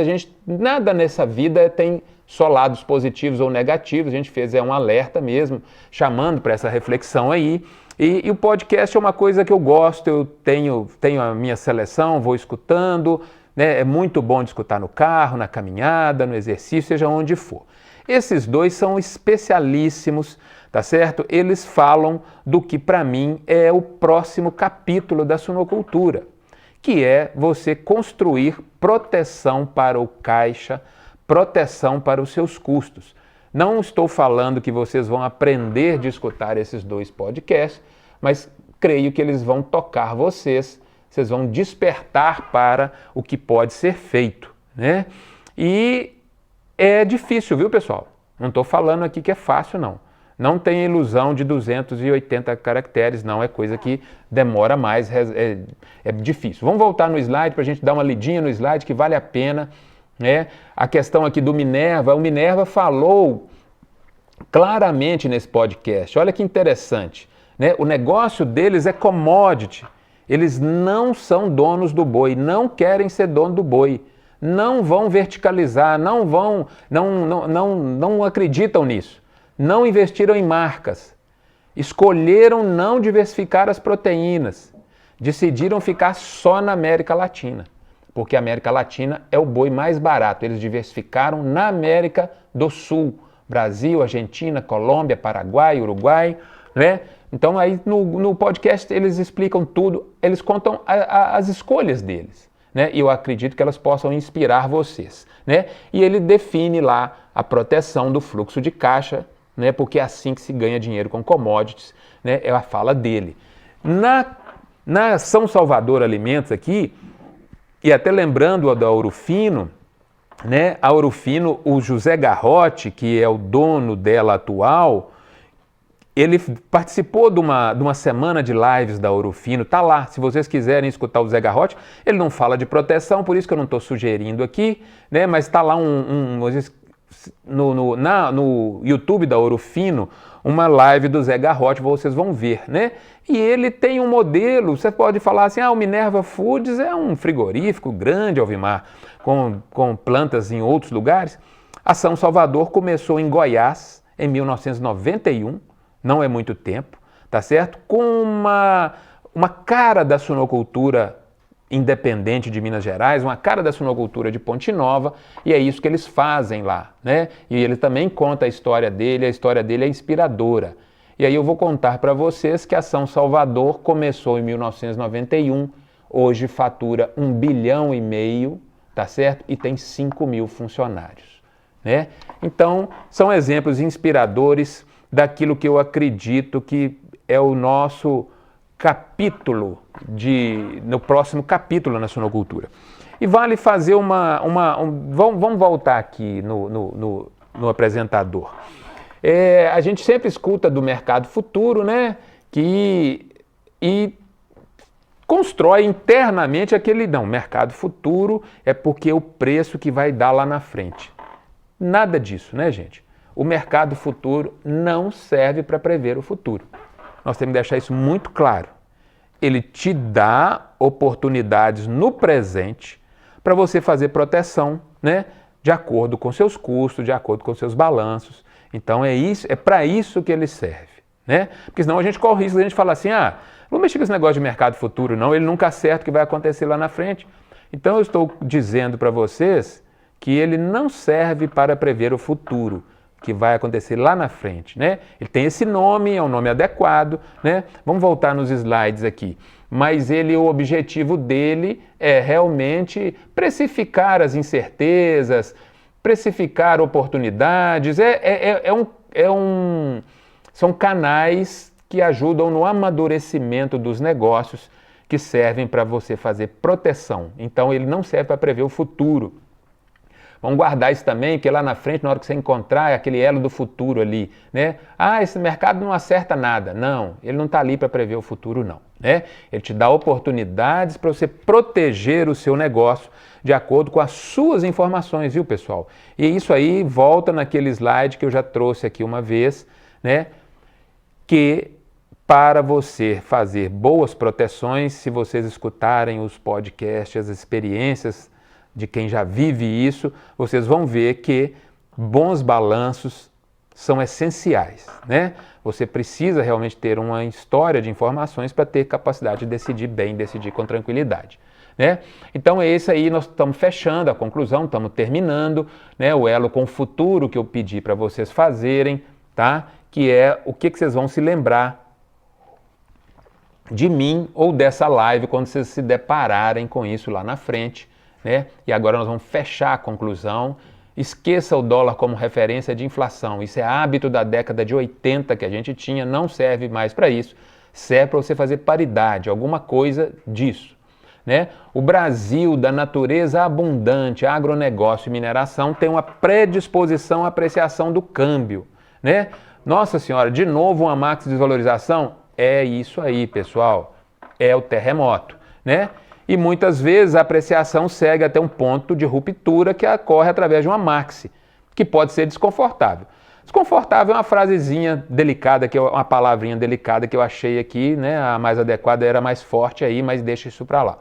[SPEAKER 3] nada nessa vida tem só lados positivos ou negativos. A gente fez um alerta mesmo, chamando para essa reflexão aí. E o podcast é uma coisa que eu gosto, eu tenho a minha seleção, vou escutando, né? É muito bom de escutar no carro, na caminhada, no exercício, seja onde for. Esses 2 são especialíssimos, tá certo? Eles falam do que para mim é o próximo capítulo da suinocultura, que é você construir proteção para o caixa, proteção para os seus custos. Não estou falando que vocês vão aprender de escutar esses 2 podcasts, mas creio que eles vão tocar vocês vão despertar para o que pode ser feito, né? E é difícil, viu, pessoal? Não estou falando aqui que é fácil, não. Não tem ilusão de 280 caracteres, não, é coisa que demora mais, é difícil. Vamos voltar no slide para a gente dar uma lidinha no slide que vale a pena, né? A questão aqui do Minerva, o Minerva falou claramente nesse podcast, olha que interessante, né? O negócio deles é commodity, eles não são donos do boi, não querem ser dono do boi, não vão verticalizar, não acreditam nisso, não investiram em marcas, escolheram não diversificar as proteínas, decidiram ficar só na América Latina, porque a América Latina é o boi mais barato. Eles diversificaram na América do Sul, Brasil, Argentina, Colômbia, Paraguai, Uruguai, né? Então aí no podcast eles explicam tudo, eles contam as escolhas deles, né? E eu acredito que elas possam inspirar vocês, né? E ele define lá a proteção do fluxo de caixa, né? Porque é assim que se ganha dinheiro com commodities, né? É a fala dele. Na São Salvador Alimentos aqui, e até lembrando da Ouro Fino, né? A Ouro Fino, o José Garrote, que é o dono dela atual, ele participou de uma semana de lives da Ouro Fino, tá lá, se vocês quiserem escutar o Zé Garrote, ele não fala de proteção, por isso que eu não estou sugerindo aqui, né? Mas está lá no YouTube da Ouro Fino, uma live do Zé Garrote, vocês vão ver, né? E ele tem um modelo, você pode falar assim, o Minerva Foods é um frigorífico grande, Alvimar, com plantas em outros lugares. A São Salvador começou em Goiás, em 1991, não é muito tempo, tá certo? Com uma cara da suinocultura independente de Minas Gerais, uma cara da suinocultura de Ponte Nova, e é isso que eles fazem lá, né? E ele também conta a história dele é inspiradora. E aí eu vou contar para vocês que a São Salvador começou em 1991, hoje fatura 1,5 bilhão, tá certo? E tem 5.000 funcionários, né? Então, são exemplos inspiradores daquilo que eu acredito que é o nosso capítulo, no próximo capítulo na suinocultura. E vale fazer vamos voltar aqui no apresentador. A gente sempre escuta do mercado futuro, né? E constrói internamente mercado futuro é porque o preço que vai dar lá na frente. Nada disso, né, gente? O mercado futuro não serve para prever o futuro. Nós temos que deixar isso muito claro. Ele te dá oportunidades no presente para você fazer proteção, né? De acordo com seus custos, de acordo com seus balanços. Então é para isso que ele serve, né? Porque senão a gente corre o risco de a gente falar assim, não mexer com esse negócio de mercado futuro não, ele nunca acerta o que vai acontecer lá na frente. Então eu estou dizendo para vocês que ele não serve para prever o futuro, que vai acontecer lá na frente, né? Ele tem esse nome, é um nome adequado, né? Vamos voltar nos slides aqui. Mas o objetivo dele é realmente precificar as incertezas, precificar oportunidades, são canais que ajudam no amadurecimento dos negócios que servem para você fazer proteção. Então ele não serve para prever o futuro. Vamos guardar isso também, que lá na frente, na hora que você encontrar, é aquele elo do futuro ali, né? Esse mercado não acerta nada. Não, ele não está ali para prever o futuro, não, né? Ele te dá oportunidades para você proteger o seu negócio de acordo com as suas informações, viu, pessoal? E isso aí volta naquele slide que eu já trouxe aqui uma vez, né? Que para você fazer boas proteções, se vocês escutarem os podcasts, as experiências de quem já vive isso, vocês vão ver que bons balanços são essenciais, né? Você precisa realmente ter uma história de informações para ter capacidade de decidir bem, decidir com tranquilidade, né? Então é isso aí, nós estamos fechando a conclusão, estamos terminando, né? O elo com o futuro que eu pedi para vocês fazerem, tá? Que é o que vocês vão se lembrar de mim ou dessa live quando vocês se depararem com isso lá na frente, né? E agora nós vamos fechar a conclusão. Esqueça o dólar como referência de inflação. Isso é hábito da década de 80 que a gente tinha, não serve mais para isso. Serve para você fazer paridade, alguma coisa disso, né? O Brasil, da natureza abundante, agronegócio e mineração, tem uma predisposição à apreciação do câmbio, né? Nossa Senhora, de novo uma max desvalorização? É isso aí, pessoal. É o terremoto, né? E muitas vezes a apreciação segue até um ponto de ruptura que ocorre através de uma maxi, que pode ser desconfortável. Desconfortável é uma frasezinha delicada, uma palavrinha delicada que eu achei aqui, né? A mais adequada era mais forte aí, mas deixa isso para lá,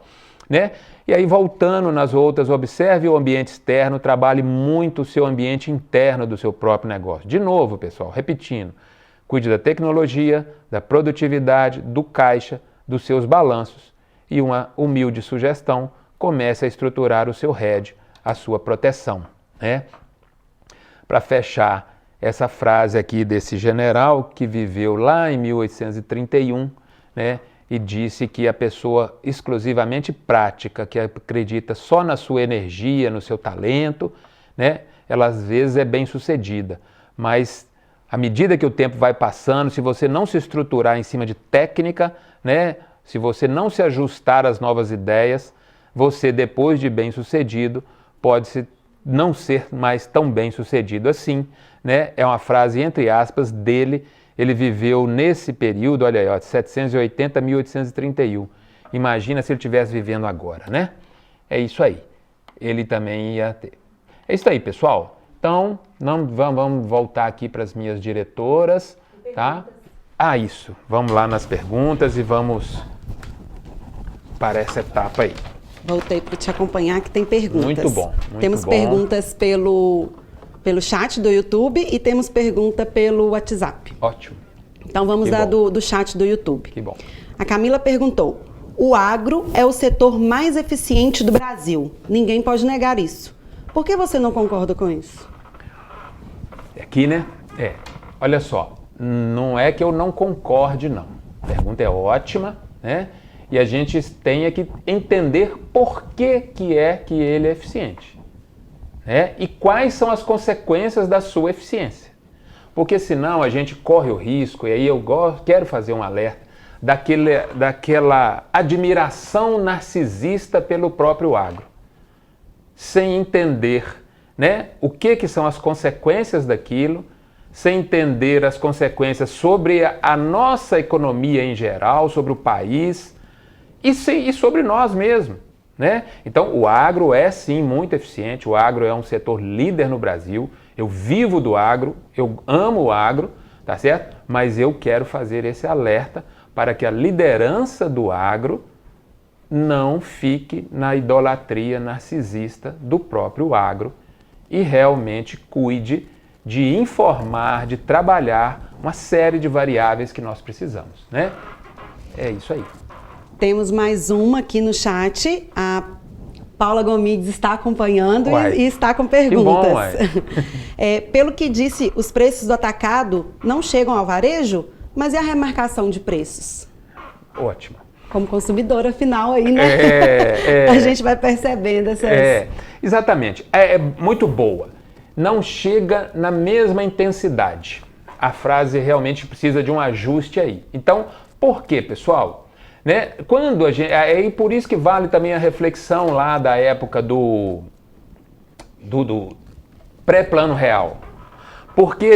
[SPEAKER 3] né? E aí voltando nas outras, observe o ambiente externo, trabalhe muito o seu ambiente interno do seu próprio negócio. De novo, pessoal, repetindo, cuide da tecnologia, da produtividade, do caixa, dos seus balanços. E uma humilde sugestão, comece a estruturar o seu hedge, a sua proteção, né? Para fechar essa frase aqui desse general que viveu lá em 1831, né? E disse que a pessoa exclusivamente prática, que acredita só na sua energia, no seu talento, né? Ela às vezes é bem sucedida, mas à medida que o tempo vai passando, se você não se estruturar em cima de técnica, né? Se você não se ajustar às novas ideias, você, depois de bem-sucedido, pode não ser mais tão bem-sucedido assim, né? É uma frase, entre aspas, dele, ele viveu nesse período, olha aí, ó, de 780 a 1831. Imagina se ele estivesse vivendo agora, né? É isso aí. Ele também ia ter. É isso aí, pessoal. Então, vamos voltar aqui para as minhas diretoras, tá? Ah, isso. Vamos lá nas perguntas e vamos para essa etapa aí.
[SPEAKER 2] Voltei para te acompanhar que tem perguntas.
[SPEAKER 3] Muito bom.
[SPEAKER 2] Temos perguntas pelo chat do YouTube e temos pergunta pelo WhatsApp.
[SPEAKER 3] Ótimo.
[SPEAKER 2] Então vamos dar do chat do YouTube.
[SPEAKER 3] Que bom.
[SPEAKER 2] A Camila perguntou: o agro é o setor mais eficiente do Brasil. Ninguém pode negar isso. Por que você não concorda com isso?
[SPEAKER 3] Aqui, né? Olha só, não é que eu não concorde, não. A pergunta é ótima, né? E a gente tem que entender por que ele é eficiente, né? E quais são as consequências da sua eficiência. Porque senão a gente corre o risco, e aí eu quero fazer um alerta, daquela admiração narcisista pelo próprio agro, sem entender, né, o que são as consequências daquilo, sem entender as consequências sobre a nossa economia em geral, sobre o país e sobre nós mesmos, né? Então o agro é sim muito eficiente, o agro é um setor líder no Brasil, eu vivo do agro, eu amo o agro, tá certo? Mas eu quero fazer esse alerta para que a liderança do agro não fique na idolatria narcisista do próprio agro e realmente cuide de informar, de trabalhar uma série de variáveis que nós precisamos, né? É isso aí.
[SPEAKER 2] Temos mais uma aqui no chat. A Paula Gomides está acompanhando e está com perguntas.
[SPEAKER 3] Que bom,
[SPEAKER 2] pelo que disse, os preços do atacado não chegam ao varejo, mas e a remarcação de preços?
[SPEAKER 3] Ótimo.
[SPEAKER 2] Como consumidora, afinal, aí, né? A gente vai percebendo essas...
[SPEAKER 3] Exatamente. É muito boa. Não chega na mesma intensidade. A frase realmente precisa de um ajuste aí. Então, por quê, pessoal? Né? Quando a gente, e por isso que vale também a reflexão lá da época do pré-plano real. Porque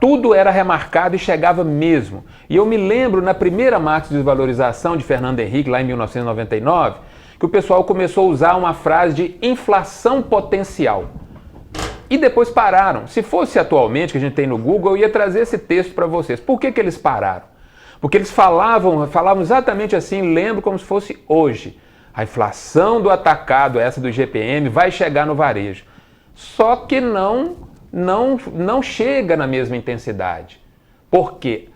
[SPEAKER 3] tudo era remarcado e chegava mesmo. E eu me lembro na primeira Marx de Desvalorização de Fernando Henrique, lá em 1999, que o pessoal começou a usar uma frase de inflação potencial. E depois pararam. Se fosse atualmente, que a gente tem no Google, eu ia trazer esse texto para vocês. Por que eles pararam? Porque eles falavam exatamente assim, lembro como se fosse hoje. A inflação do atacado, essa do IGPM, vai chegar no varejo. Só que não chega na mesma intensidade. Porque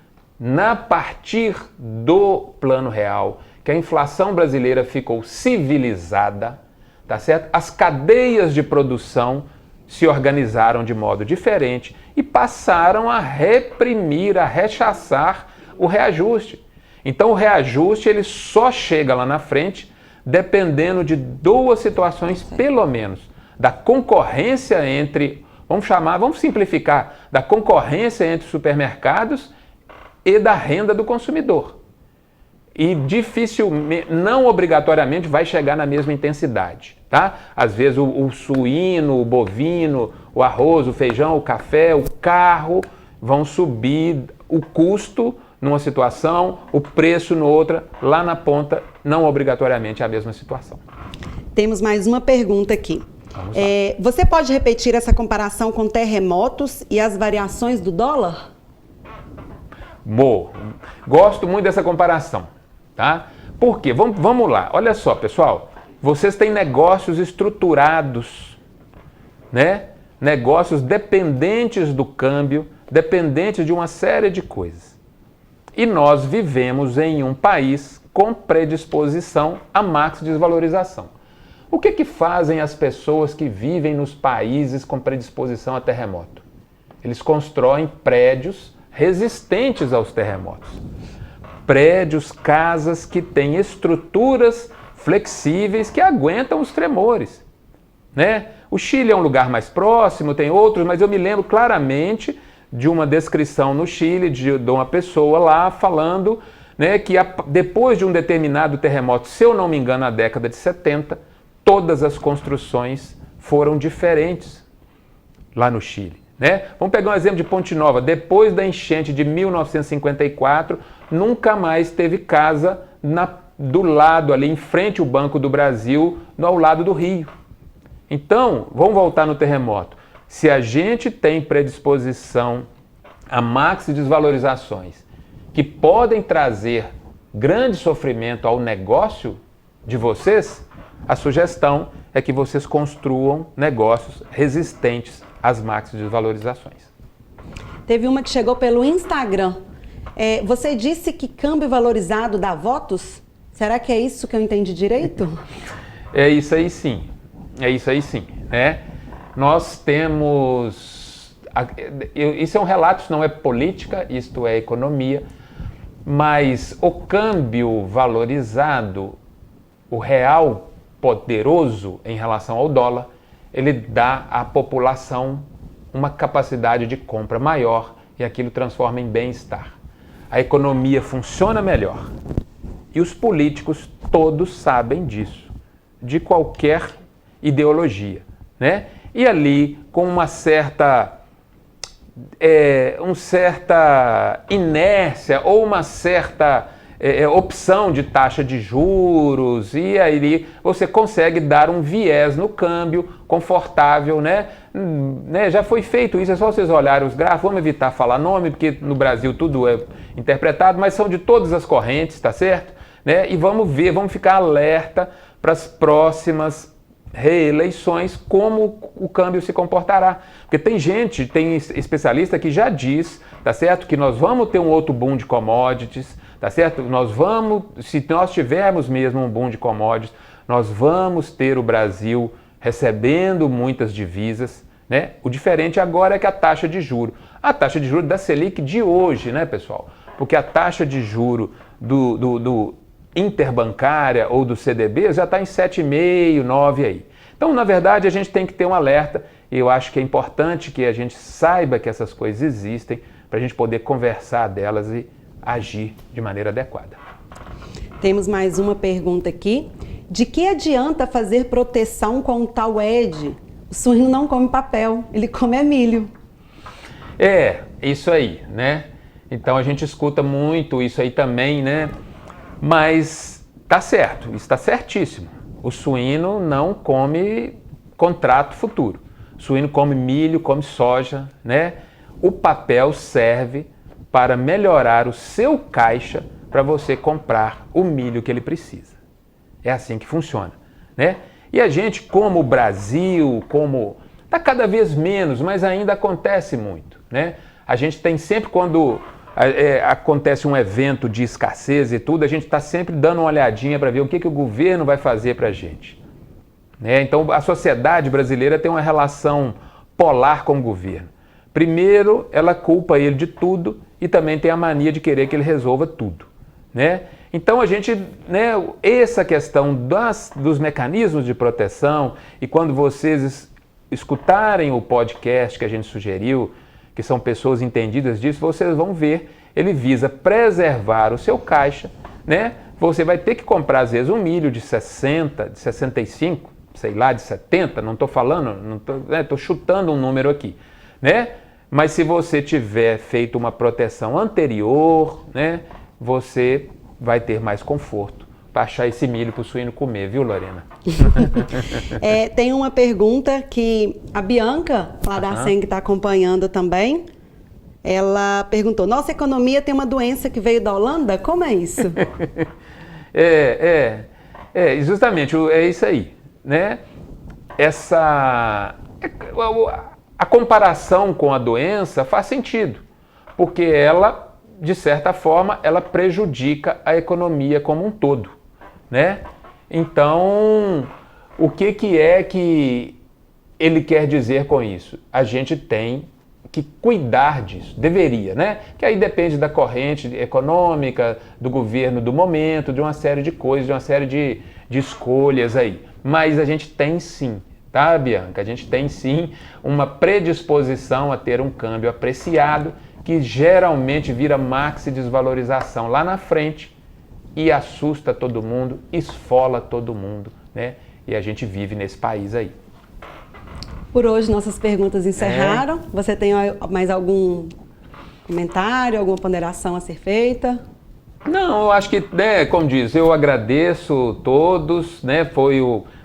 [SPEAKER 3] a partir do plano real, que a inflação brasileira ficou civilizada, tá certo? As cadeias de produção se organizaram de modo diferente e passaram a reprimir, a rechaçar o reajuste. Então o reajuste ele só chega lá na frente dependendo de duas situações, pelo menos, da concorrência entre, vamos simplificar, da concorrência entre supermercados e da renda do consumidor. E dificilmente, não obrigatoriamente vai chegar na mesma intensidade, tá? Às vezes o suíno, o bovino, o arroz, o feijão, o café, o carro vão subir o custo numa situação, o preço noutra, lá na ponta, não obrigatoriamente é a mesma situação.
[SPEAKER 2] Temos mais uma pergunta aqui. Você pode repetir essa comparação com terremotos e as variações do dólar?
[SPEAKER 3] Gosto muito dessa comparação, tá? Por quê? Vamos lá. Olha só, pessoal. Vocês têm negócios estruturados, né? Negócios dependentes do câmbio, dependentes de uma série de coisas. E nós vivemos em um país com predisposição à max desvalorização. O que fazem as pessoas que vivem nos países com predisposição a terremoto? Eles constroem prédios resistentes aos terremotos. Prédios, casas que têm estruturas flexíveis que aguentam os tremores, né? O Chile é um lugar mais próximo, tem outros, mas eu me lembro claramente de uma descrição no Chile de uma pessoa lá falando, né, que depois de um determinado terremoto, se eu não me engano, na década de 70, todas as construções foram diferentes lá no Chile. né? Vamos pegar um exemplo de Ponte Nova. Depois da enchente de 1954, nunca mais teve casa do lado ali, em frente ao Banco do Brasil, ao lado do rio. Então, vamos voltar no terremoto. Se a gente tem predisposição a maxi desvalorizações que podem trazer grande sofrimento ao negócio de vocês, a sugestão é que vocês construam negócios resistentes às maxi desvalorizações.
[SPEAKER 2] Teve uma que chegou pelo Instagram. Você disse que câmbio valorizado dá votos? Será que é isso que eu entendi direito?
[SPEAKER 3] É isso aí sim. É isso aí sim, né? Nós temos... Isso é um relato, isso não é política, isto é economia, mas o câmbio valorizado, o real poderoso em relação ao dólar, ele dá à população uma capacidade de compra maior e aquilo transforma em bem-estar. A economia funciona melhor e os políticos todos sabem disso, de qualquer ideologia, né? E ali, com uma certa inércia ou uma certa opção de taxa de juros, e aí você consegue dar um viés no câmbio confortável, né? Já foi feito isso, é só vocês olharem os gráficos, vamos evitar falar nome, porque no Brasil tudo é interpretado, mas são de todas as correntes, tá certo? Né? E vamos ver, vamos ficar alerta para as próximas reeleições, como o câmbio se comportará. Porque tem especialista que já diz, tá certo, que nós vamos ter um outro boom de commodities, tá certo? Se nós tivermos mesmo um boom de commodities, nós vamos ter o Brasil recebendo muitas divisas, né? O diferente agora é que a taxa de juros da Selic de hoje, né, pessoal? Porque a taxa de juros do interbancária ou do CDB já está em 7,5, 9 aí. Então, na verdade, a gente tem que ter um alerta e eu acho que é importante que a gente saiba que essas coisas existem para a gente poder conversar delas e agir de maneira adequada.
[SPEAKER 2] Temos mais uma pergunta aqui. De que adianta fazer proteção com o tal Ed? O suíno não come papel, ele come milho.
[SPEAKER 3] Isso aí, né? Então a gente escuta muito isso aí também, né? Mas tá certo, isso está certíssimo. O suíno não come contrato futuro. O suíno come milho, come soja, né? O papel serve para melhorar o seu caixa para você comprar o milho que ele precisa. É assim que funciona, né? E a gente, como o Brasil, tá cada vez menos, mas ainda acontece muito, né? A gente tem sempre, quando acontece um evento de escassez e tudo, a gente está sempre dando uma olhadinha para ver o que o governo vai fazer para a gente, né? Então a sociedade brasileira tem uma relação polar com o governo. Primeiro, ela culpa ele de tudo e também tem a mania de querer que ele resolva tudo, né? Então a gente, né, essa questão dos mecanismos de proteção, e quando vocês escutarem o podcast que a gente sugeriu, que são pessoas entendidas disso, vocês vão ver, ele visa preservar o seu caixa, né? Você vai ter que comprar às vezes um milho de 60, de 65, sei lá, de 70, não estou falando, estou chutando um número aqui, né? Mas se você tiver feito uma proteção anterior, né, você vai ter mais conforto para achar esse milho para o suíno comer, viu, Lorena?
[SPEAKER 2] Tem uma pergunta que a Bianca, lá da ACEM, que está acompanhando também, ela perguntou, nossa economia tem uma doença que veio da Holanda? Como é isso?
[SPEAKER 3] Justamente, é isso aí, né? A comparação com a doença faz sentido, porque ela, de certa forma, ela prejudica a economia como um todo, né? Então, o que é que ele quer dizer com isso? A gente tem que cuidar disso, deveria, né? Que aí depende da corrente econômica, do governo do momento, de uma série de coisas, de uma série de escolhas aí. Mas a gente tem sim, tá, Bianca? A gente tem sim uma predisposição a ter um câmbio apreciado, que geralmente vira maxi desvalorização lá na frente e assusta todo mundo, esfola todo mundo, né? E a gente vive nesse país aí.
[SPEAKER 2] Por hoje, nossas perguntas encerraram. Você tem mais algum comentário, alguma ponderação a ser feita?
[SPEAKER 3] Não, eu acho que, né, como diz, eu agradeço todos, né,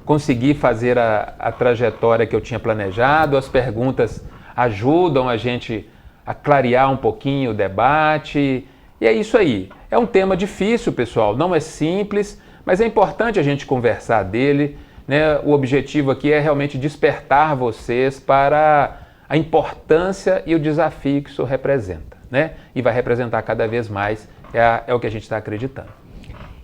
[SPEAKER 3] consegui fazer a trajetória que eu tinha planejado, as perguntas ajudam a gente a clarear um pouquinho o debate, e é isso aí. É um tema difícil, pessoal, não é simples, mas é importante a gente conversar dele, né? O objetivo aqui é realmente despertar vocês para a importância e o desafio que isso representa, né? E vai representar cada vez mais, é o que a gente está acreditando.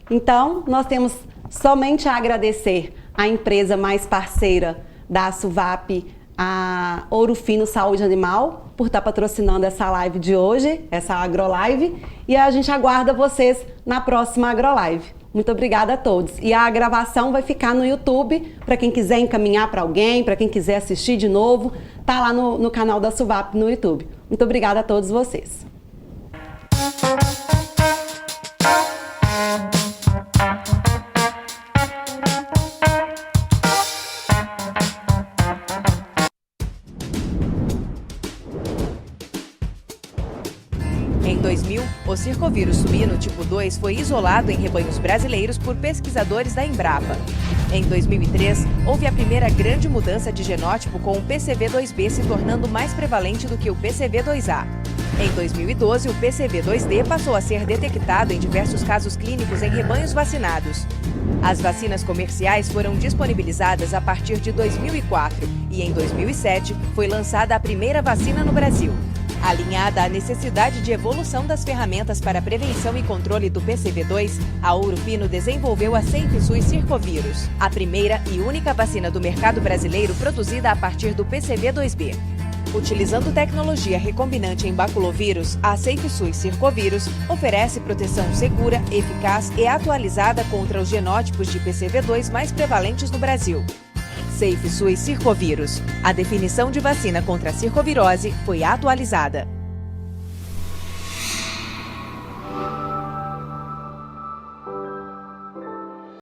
[SPEAKER 2] Então, nós temos somente a agradecer à empresa mais parceira da SUVAP, a Ouro Fino Saúde Animal, por estar patrocinando essa live de hoje, essa AgroLive, e a gente aguarda vocês na próxima AgroLive. Muito obrigada a todos. E a gravação vai ficar no YouTube, para quem quiser encaminhar para alguém, para quem quiser assistir de novo, tá lá no canal da SUVAP no YouTube. Muito obrigada a todos vocês.
[SPEAKER 1] Em 2000, o circovírus suíno tipo 2 foi isolado em rebanhos brasileiros por pesquisadores da Embrapa. Em 2003, houve a primeira grande mudança de genótipo, com o PCV2B se tornando mais prevalente do que o PCV2A. Em 2012, o PCV2D passou a ser detectado em diversos casos clínicos em rebanhos vacinados. As vacinas comerciais foram disponibilizadas a partir de 2004 e, em 2007, foi lançada a primeira vacina no Brasil. Alinhada à necessidade de evolução das ferramentas para prevenção e controle do PCV2, a Ouro Fino desenvolveu a SafeSUI Circovírus, a primeira e única vacina do mercado brasileiro produzida a partir do PCV2B. Utilizando tecnologia recombinante em baculovírus, a SafeSUI Circovírus oferece proteção segura, eficaz e atualizada contra os genótipos de PCV2 mais prevalentes no Brasil. SafeSUI Circovírus. A definição de vacina contra a circovirose foi atualizada.